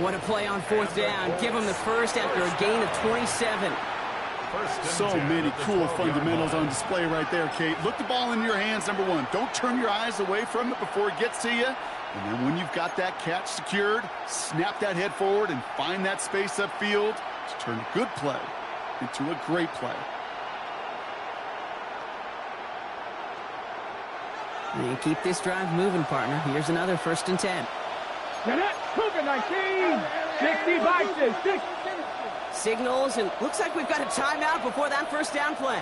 What a play on 4th down. Give him the first after a gain of 27. So many cool fundamentals on display right there, Kate. Look the ball in your hands, number 1. Don't turn your eyes away from it before it gets to you. And then when you've got that catch secured, snap that head forward and find that space upfield to turn a good play into a great play. And keep this drive moving, partner. Here's another 1st and 10. Cougar 19. 60 boxes. 60. Signals, and looks like we've got a timeout before that 1st down play.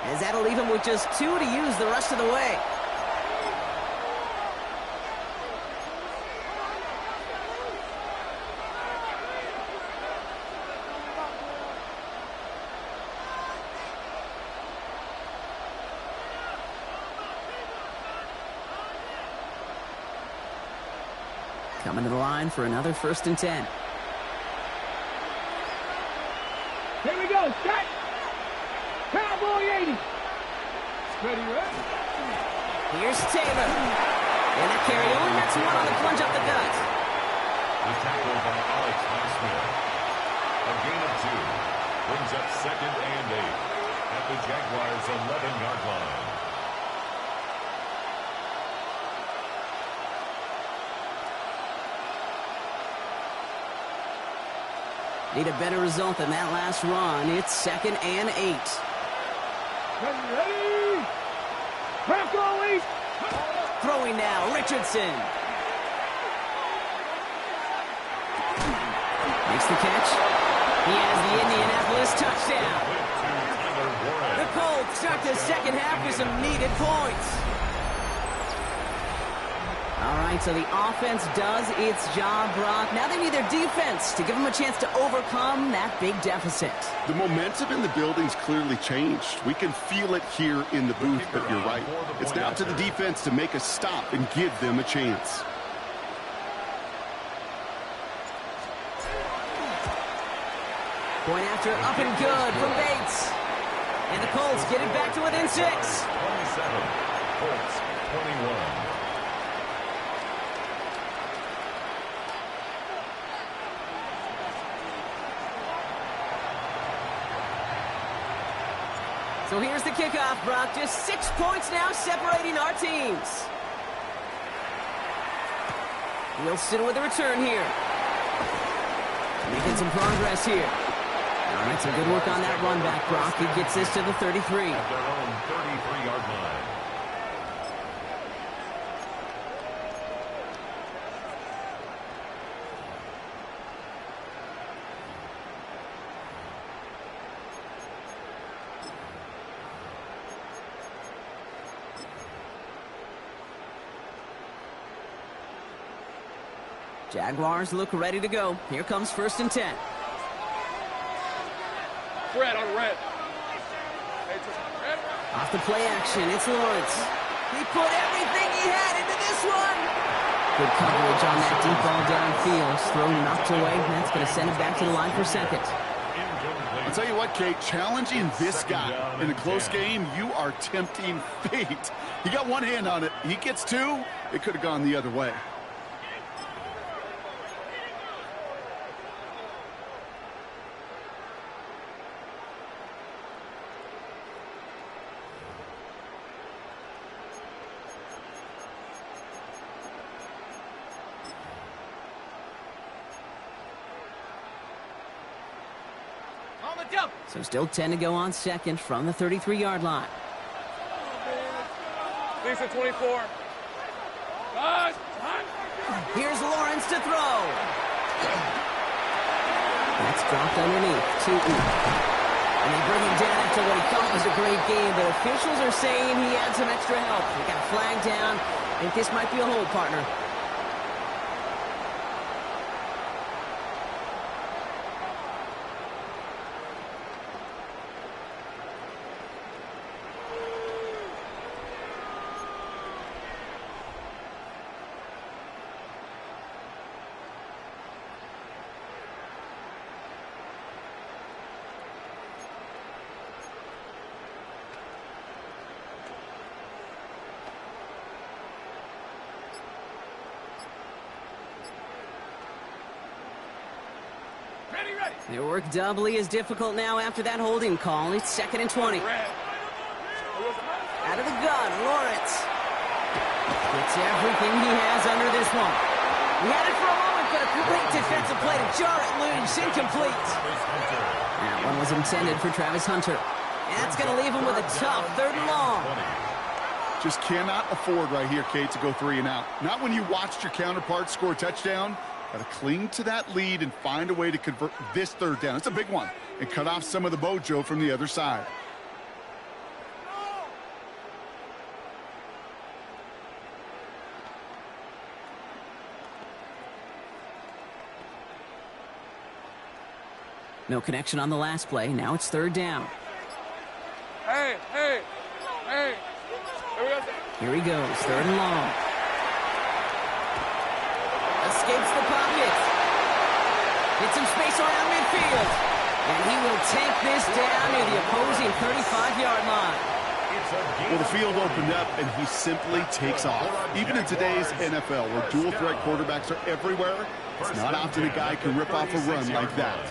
As that'll leave him with just 2 to use the rest of the way. Coming to the line for another 1st and 10. Here we go, set. Cowboy 80. Ready, ready. Here's Taylor. And that carry only gets 1 on the plunge up the gut. The tackle by Alex Highsmith. A gain of 2. Brings up 2nd and 8 at the Jaguars' 11-yard line. Need a better result than that last run. It's 2nd and 8. Ready. Bronco 8. Throwing now, Richardson. Makes the catch. He has the Indianapolis touchdown. The Colts start the 2nd half with some needed points. All right, so the offense does its job, Brock. Now they need their defense to give them a chance to overcome that big deficit. The momentum in the building's clearly changed. We can feel it here in the booth, but you're right. It's now to the defense to make a stop and give them a chance. Point after up and good from Bates. And the Colts get it back to within 6. 27, Colts 21. So here's the kickoff, Brock. Just 6 points now separating our teams. Wilson with a return here. Making some progress here. All right, some good work on that run back, Brock. He gets this to the 33. At their own 33-yard line. Jaguars look ready to go. Here comes 1st and 10. Red on red. Hey, Off the play action, it's Lawrence. He put everything he had into this one. Good coverage on that deep ball downfield. Throw knocked away, and that's going to send it back to the line for second. I'll tell you what, Kate, challenging this guy in a close game, you are tempting fate. He got one hand on it. He gets two. It could have gone the other way. So still 10 to go on second from the 33-yard line. Decent 24. Here's Lawrence to throw. That's dropped underneath. And they bring him down after what he thought was a great game, but officials are saying he had some extra help. He got flagged down. I think this might be a hold, partner. Their work doubly as difficult now after that holding call. It's 2nd and 20. Out of the gun, Lawrence. Gets everything he has under this one. He had it for a moment, but a complete defensive play to jar it loose. Incomplete. That one was intended for Travis Hunter. And that's going to leave him with a tough 3rd and long. Just cannot afford right here, Kate, to go 3 and out. Not when you watched your counterpart score a touchdown. Got to cling to that lead and find a way to convert this 3rd down. It's a big one. And cut off some of the mojo from the other side. No connection on the last play. Now it's 3rd down. Hey. Here he goes, 3rd and long. Escapes the pocket. Gets some space around midfield. And he will take this down near the opposing 35-yard line. Well, the field opened up, and he simply takes off. Even in today's NFL, where dual-threat quarterbacks are everywhere, it's not often a guy can rip off a run like that.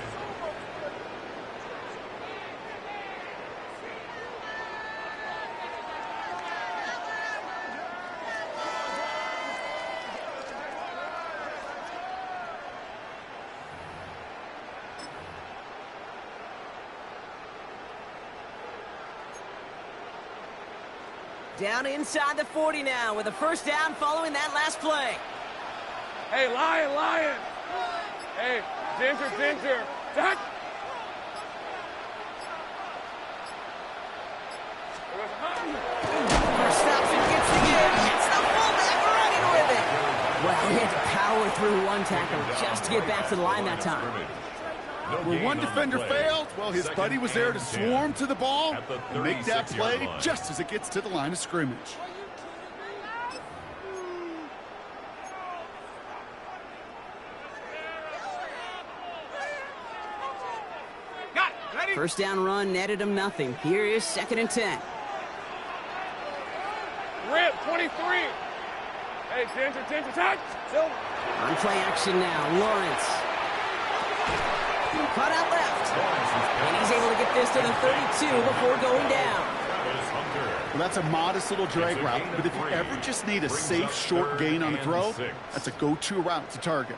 Down inside the 40 now with a 1st down following that last play. Hey, Lion. Hey, Ginger. Tack. Stops and gets the give. It's the fullback running with it. Well, he had to power through one tackle just to get back to the line that time. Where one defender failed, well, his buddy was there to swarm to the ball and make that play just as it gets to the line of scrimmage. First down run netted him nothing. Here is 2nd and 10. Rip, 23. Hey, Ginger, touch. On play action now, Lawrence. Cut out left. And he's able to get this to the 32 before going down. Well, that's a modest little drag route, but if you ever just need a safe, short gain on the throw, that's a go-to route to target.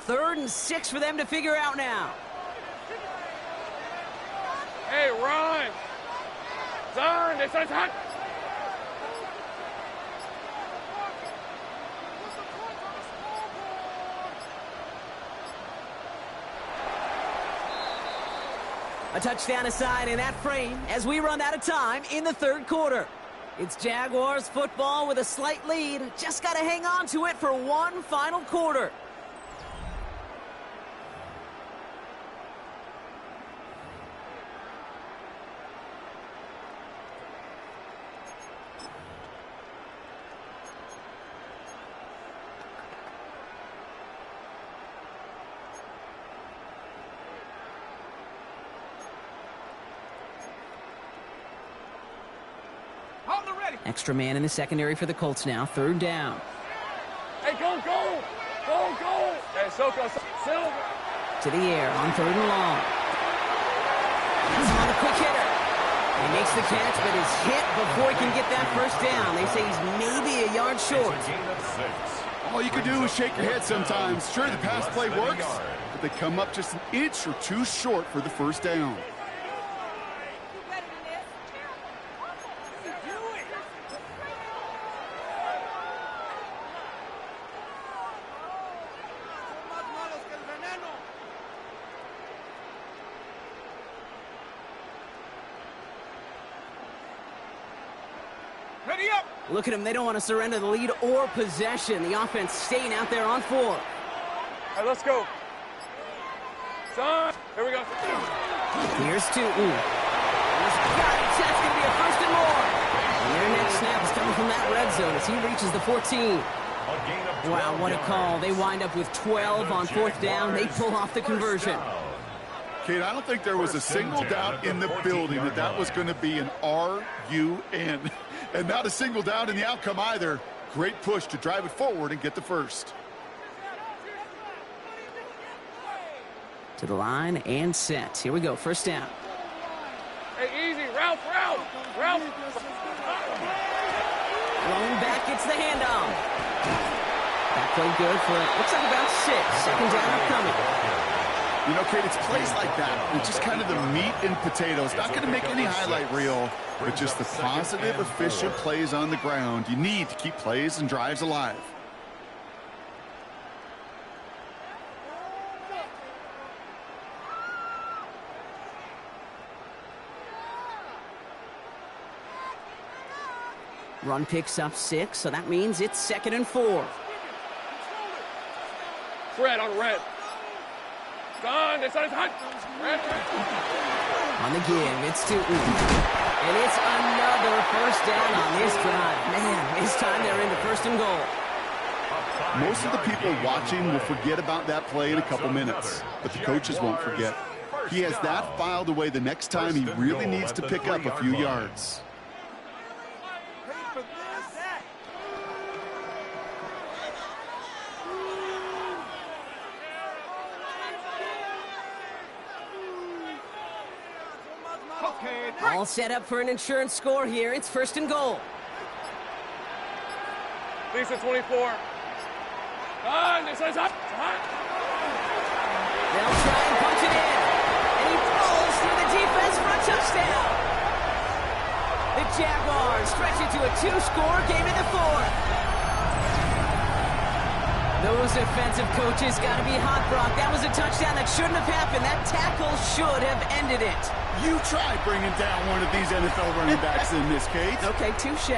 Third and 6 for them to figure out now. Hey, run. Turn. They said hot. A touchdown aside in that frame as we run out of time in the third quarter. It's Jaguars football with a slight lead. Just got to hang on to it for one final quarter. Extra man in the secondary for the Colts now. Third down. Hey, go, go! Go, go! Hey, Silva. To the air on third and long. He's on a quick hitter. He makes the catch, but is hit before he can get that first down. They say he's maybe a yard short. All you can do is shake your head sometimes. Sure, the pass play works, but they come up just an inch or two short for the first down. Look at them. They don't want to surrender the lead or possession. The offense staying out there on 4. All right, let's go. Son, here we go. Here's Tootin. He's got it. That's going to be a first and more. And their next snap is coming from that red zone as he reaches the 14. Wow, what a call. They wind up with 12 on fourth down. They pull off the conversion. Kate, I don't think there was a single doubt in the building that that was going to be an RUN. And not a single doubt in the outcome either. Great push to drive it forward and get the first. To the line and set. Here we go. First down. Hey, easy. Ralph. Thrown back. Gets the handoff. That played good for, looks like about 6. Second down upcoming. You know, Kate, it's plays like that. It's just kind of the meat and potatoes. Not going to make any highlight reel, but just the positive, efficient plays on the ground. You need to keep plays and drives alive. Run picks up 6, so that means it's 2nd and 4. Fred on red. Son, it's hot. Red. On the give, it's Tootin. And it's another first down on this drive. Man, this time they're into 1st and goal. Most of the people watching will forget about that play in a couple minutes, but the coaches won't forget. He has that filed away the next time he really needs to pick up a few yards. All set up for an insurance score here. It's 1st and goal. Lisa 24. It's hot. They'll try and punch it in. And he throws through the defense for a touchdown. The Jaguars stretch it to a 2-score game in the 4th. Those defensive coaches got to be hot, Brock. That was a touchdown that shouldn't have happened. That tackle should have ended it. You try bringing down one of these NFL running backs in this case. Okay, touche,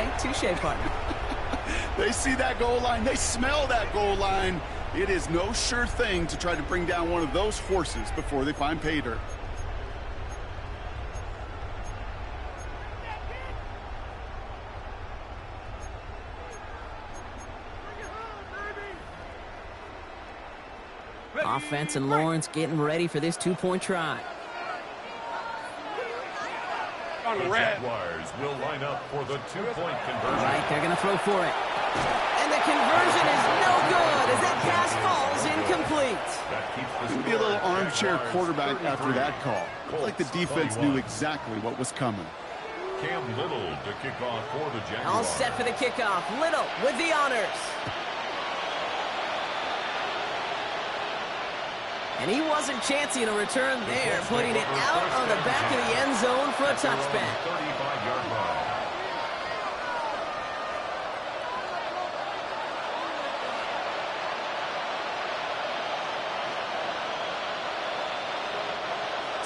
partner. They see that goal line. They smell that goal line. It is no sure thing to try to bring down one of those horses before they find pay dirt. Offense and Lawrence getting ready for this 2-point try. The Jaguars will line up for the 2-point conversion. Right, they're going to throw for it. And the conversion is no good as that pass falls incomplete. Could be a little armchair quarterback after that call. Looked like the defense knew exactly what was coming. Cam Little to kick off for the Jaguars. All set for the kickoff. Little with the honors. And he wasn't chancing a return there, putting it out on the back of the end zone for a touchback. 35-yard line.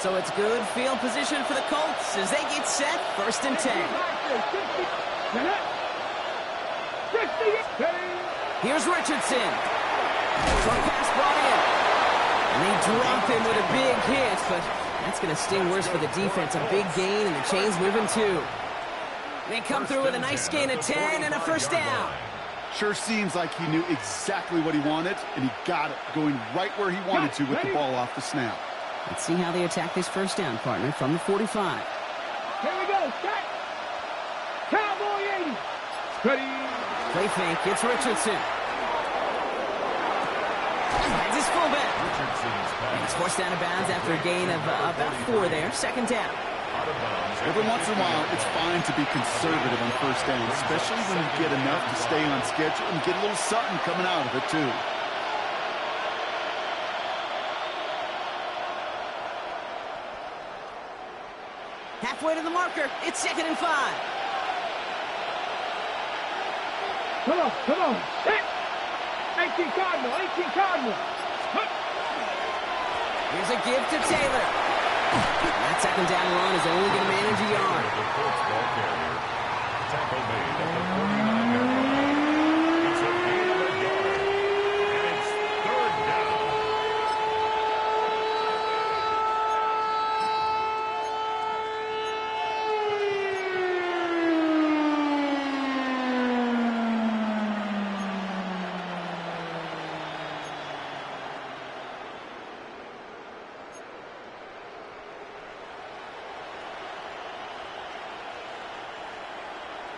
So it's good field position for the Colts as they get set, 1st and 10. Here's Richardson. Short pass brought in. And they drop him with a big hit, but that's going to sting worse for the defense. A big gain, and the chain's moving too. They come through with a nice gain of 10 and a 1st down. Sure seems like he knew exactly what he wanted, and he got it, going right where he wanted to with the ball off the snap. Let's see how they attack this 1st down, partner, from the 45. Here we go. Set. Cowboy 80. Ready. Play fake. It's Richardson. It's his fullback. He's forced out of bounds after a gain of about 4 there. 2nd down. Every once in a while, it's fine to be conservative on 1st down, especially when you get enough to stay on schedule and get a little something coming out of it, too. Halfway to the marker. It's 2nd and 5. Come on, come on. Set. 18 Cardinal, 18 Cardinal. Here's a give to Taylor. That 2nd down run is only going to manage a yard. The Colts ball carrier. Tackle made at the 49-yard line. It's a gain of a yard. And it's 3rd down.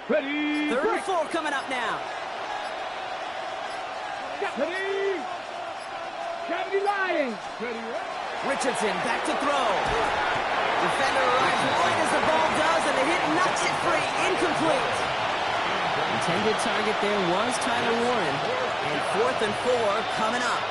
Ready. 3rd and 4 coming up now. Ready. Kennedy Lions. Ready. Richardson back to throw. Defender arrives right as the ball does, and the hit knocks it free. Incomplete. Intended target there was Tyler Warren. And 4th and 4 coming up.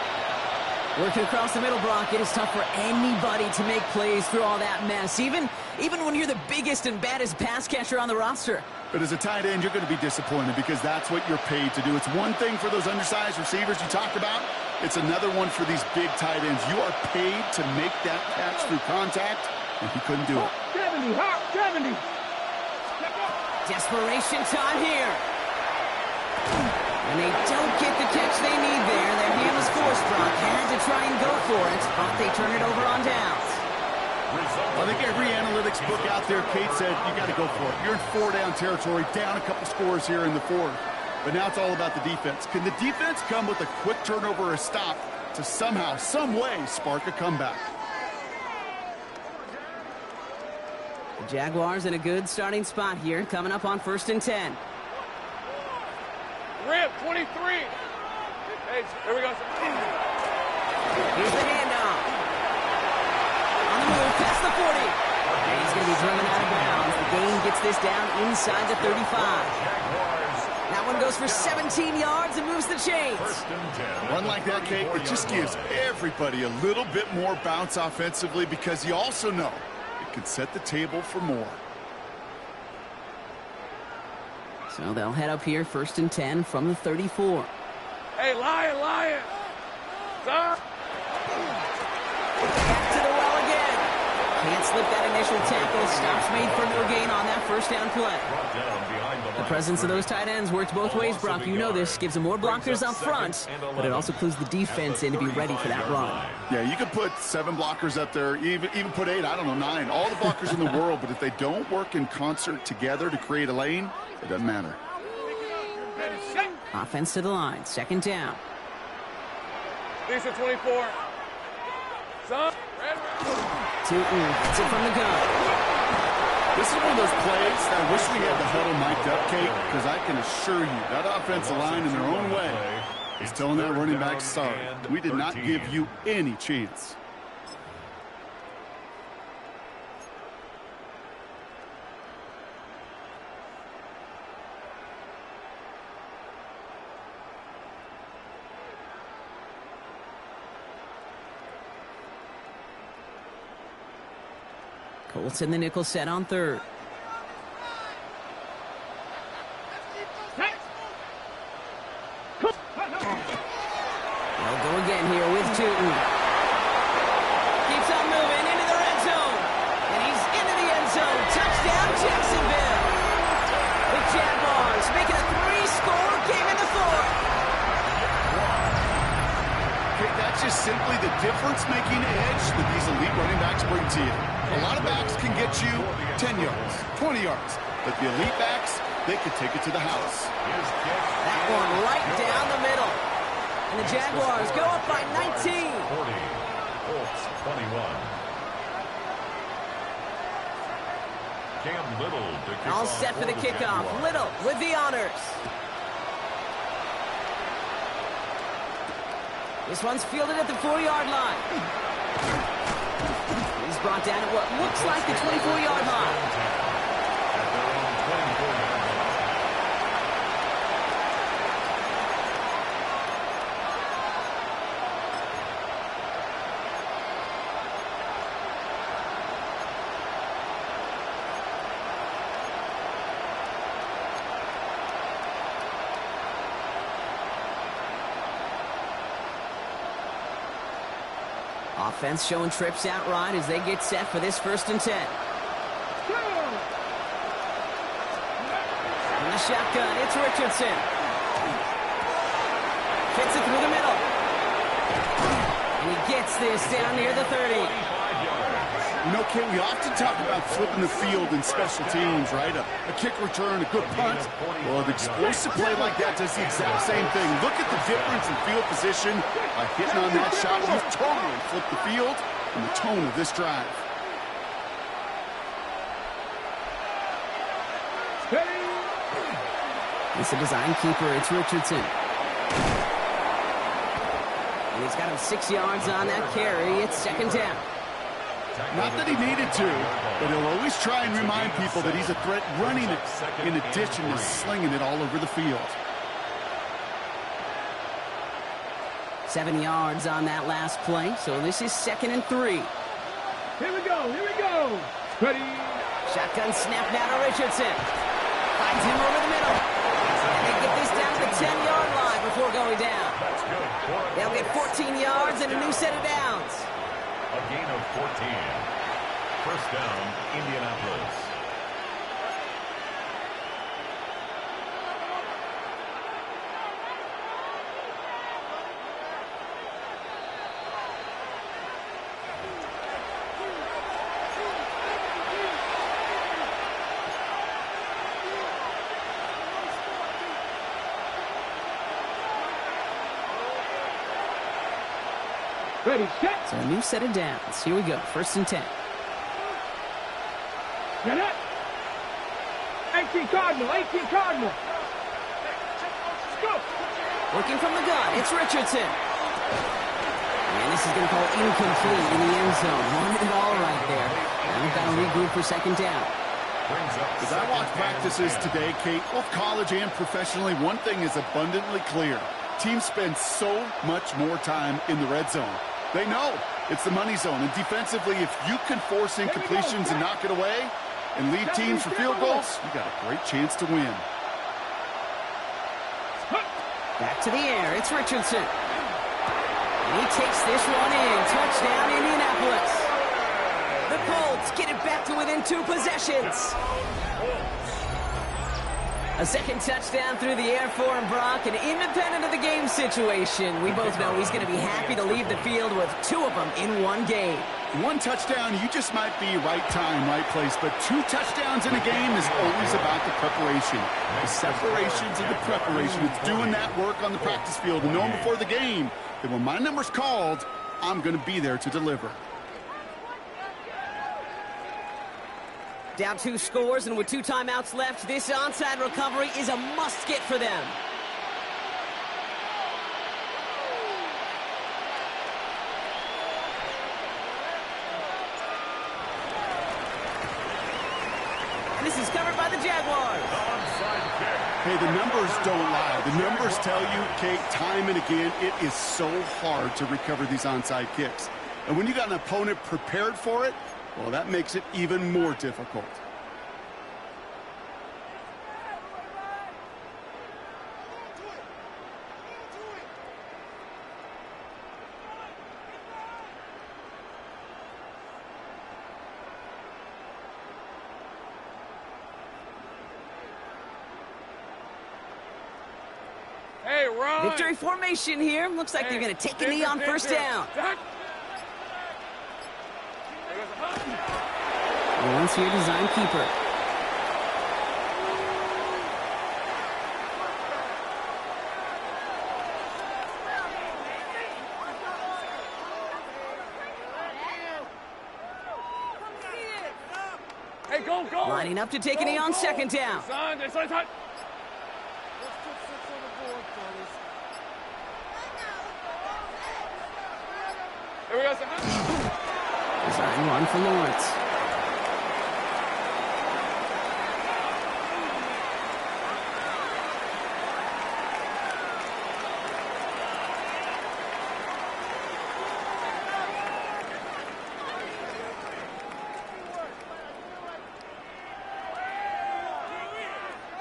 Working across the middle, Brock. It is tough for anybody to make plays through all that mess, even when you're the biggest and baddest pass catcher on the roster. But as a tight end, you're going to be disappointed because that's what you're paid to do. It's one thing for those undersized receivers you talked about. It's another one for these big tight ends. You are paid to make that catch through contact, and he couldn't do it. 70, hop, 70. Desperation time here. And they don't get the catch they need there. Their hand was forced, Brock. Had to try and go for it, but they turn it over on downs. I think every analytics book out there, Kate said, you got to go for it. You're in 4-down territory, down a couple scores here in the 4th. But now it's all about the defense. Can the defense come with a quick turnover or a stop to somehow, some way, spark a comeback? The Jaguars in a good starting spot here, coming up on 1st and 10. Rip, 23. Hey, there we go. Here's the handoff. On the move, past the 40. And he's going to be driven out of bounds. The gain gets this down inside the 35. That one goes for 17 yards and moves the chains. Run like that, Kate, it just gives everybody a little bit more bounce offensively because you also know it could set the table for more. So they'll head up here, 1st and 10 from the 34. Hey, Lion. Stop. Back to the well again. Can't slip that initial tackle. Stops made for no gain on that 1st down play. The presence of those tight ends works both ways, Brock. You know this. Gives them more blockers up front, but it also clues the defense in to be ready for that run. Yeah, you could put 7 blockers up there, even put 8, I don't know, 9. All the blockers in the world, but if they don't work in concert together to create a lane, it doesn't matter. Offense to the line. 2nd down. Lisa, 24. Son. Tootin gets it from the gun. This is one of those plays that I wish we had the huddle mic'd up, Kate, because I can assure you that offensive line in their own way is telling that running back, sorry, we did not give you any chance. Colts in the nickel set on 3rd. They'll go again here with Tootin. Keeps on moving into the red zone. just simply the difference-making edge that these elite running backs bring to you. A lot of backs can get you 10 yards, 20 yards, but the elite backs, they can take it to the house. That one right down the middle. And the Jaguars go up by 19. 40, Colts 21. Cam Little to kick All off set for the kickoff. Jaguars. Little with the honors. This one's fielded at the 4-yard line. He's brought down at what looks like the 24-yard line. At their own 24-yard line. Offense showing trips out right as they get set for this 1st and 10. In the shotgun, it's Richardson. Fits it through the middle. And he gets this down near the 30. You know, Kate, we often talk about flipping the field in special teams, right? A kick return, a good punt. Well, an explosive play like that does the exact same thing. Look at the difference in field position. By hitting on that shot, you've totally flipped the field and the tone of this drive. It's a design keeper. It's Richardson. And he's got him 6 yards on that carry. It's 2nd down. Not that he needed to, but he'll always try and remind people that he's a threat running it in addition to slinging it all over the field. 7 yards on that last play, so this is 2nd and 3. Here we go, here we go. Ready. Shotgun snap now to Richardson. Finds him over the middle. And they get this down to the 10-yard line before going down. They'll get 14 yards and a new set of downs. A gain of 14. 1st down, Indianapolis. Ready, set. So a new set of downs. Here we go. 1st and 10. Get it. 18 Cardinal, 18 Cardinal. Let's go. Working from the gun, it's Richardson. And this is going to call incomplete in the end zone. Wanted it all right there. Now we've got to regroup for 2nd down. As I watch practices today, Kate, both college and professionally, one thing is abundantly clear. Teams spend so much more time in the red zone. They know it's the money zone. And defensively, if you can force incompletions and knock it away and lead teams for field goals, you got a great chance to win. Back to the air, it's Richardson. And he takes this one in. Touchdown, Indianapolis. The Colts get it back to within 2 possessions. A 2nd touchdown through the air for him, Brock, and independent of the game situation, we both know he's going to be happy to leave the field with 2 of them in one game. 1 touchdown, you just might be right time, right place, but 2 touchdowns in a game is always about the preparation. The separations and the preparation. It's doing that work on the practice field and knowing before the game that when my number's called, I'm going to be there to deliver. Down 2 scores, and with 2 timeouts left, this onside recovery is a must-get for them. And this is covered by the Jaguars. Hey, the numbers don't lie. The numbers tell you, Kate, time and again, it is so hard to recover these onside kicks. And when you got an opponent prepared for it, well, that makes it even more difficult. Hey, Hey, run. Victory formation here. Looks like they're going to take a knee on first down. Once here, design keeper. Hey, go. Lining up to take a knee on second down. Son. Here we go, son. Design run for Lawrence.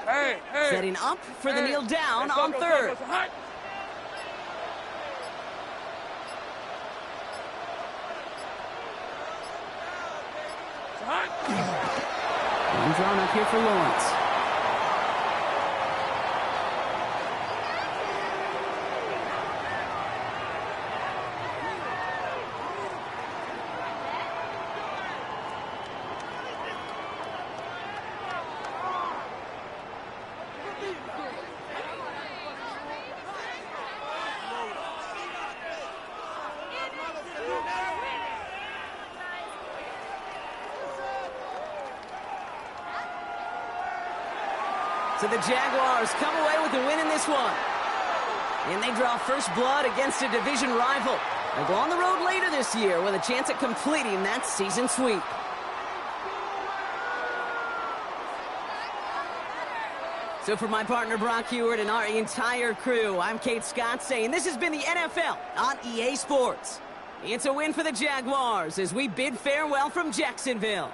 Hey. Setting up for the kneel down on third. And drawn up here for Lawrence. So the Jaguars come away with the win in this one. And they draw first blood against a division rival. They'll go on the road later this year with a chance at completing that season sweep. So for my partner Brock Heward and our entire crew, I'm Kate Scott saying this has been the NFL on EA Sports. It's a win for the Jaguars as we bid farewell from Jacksonville.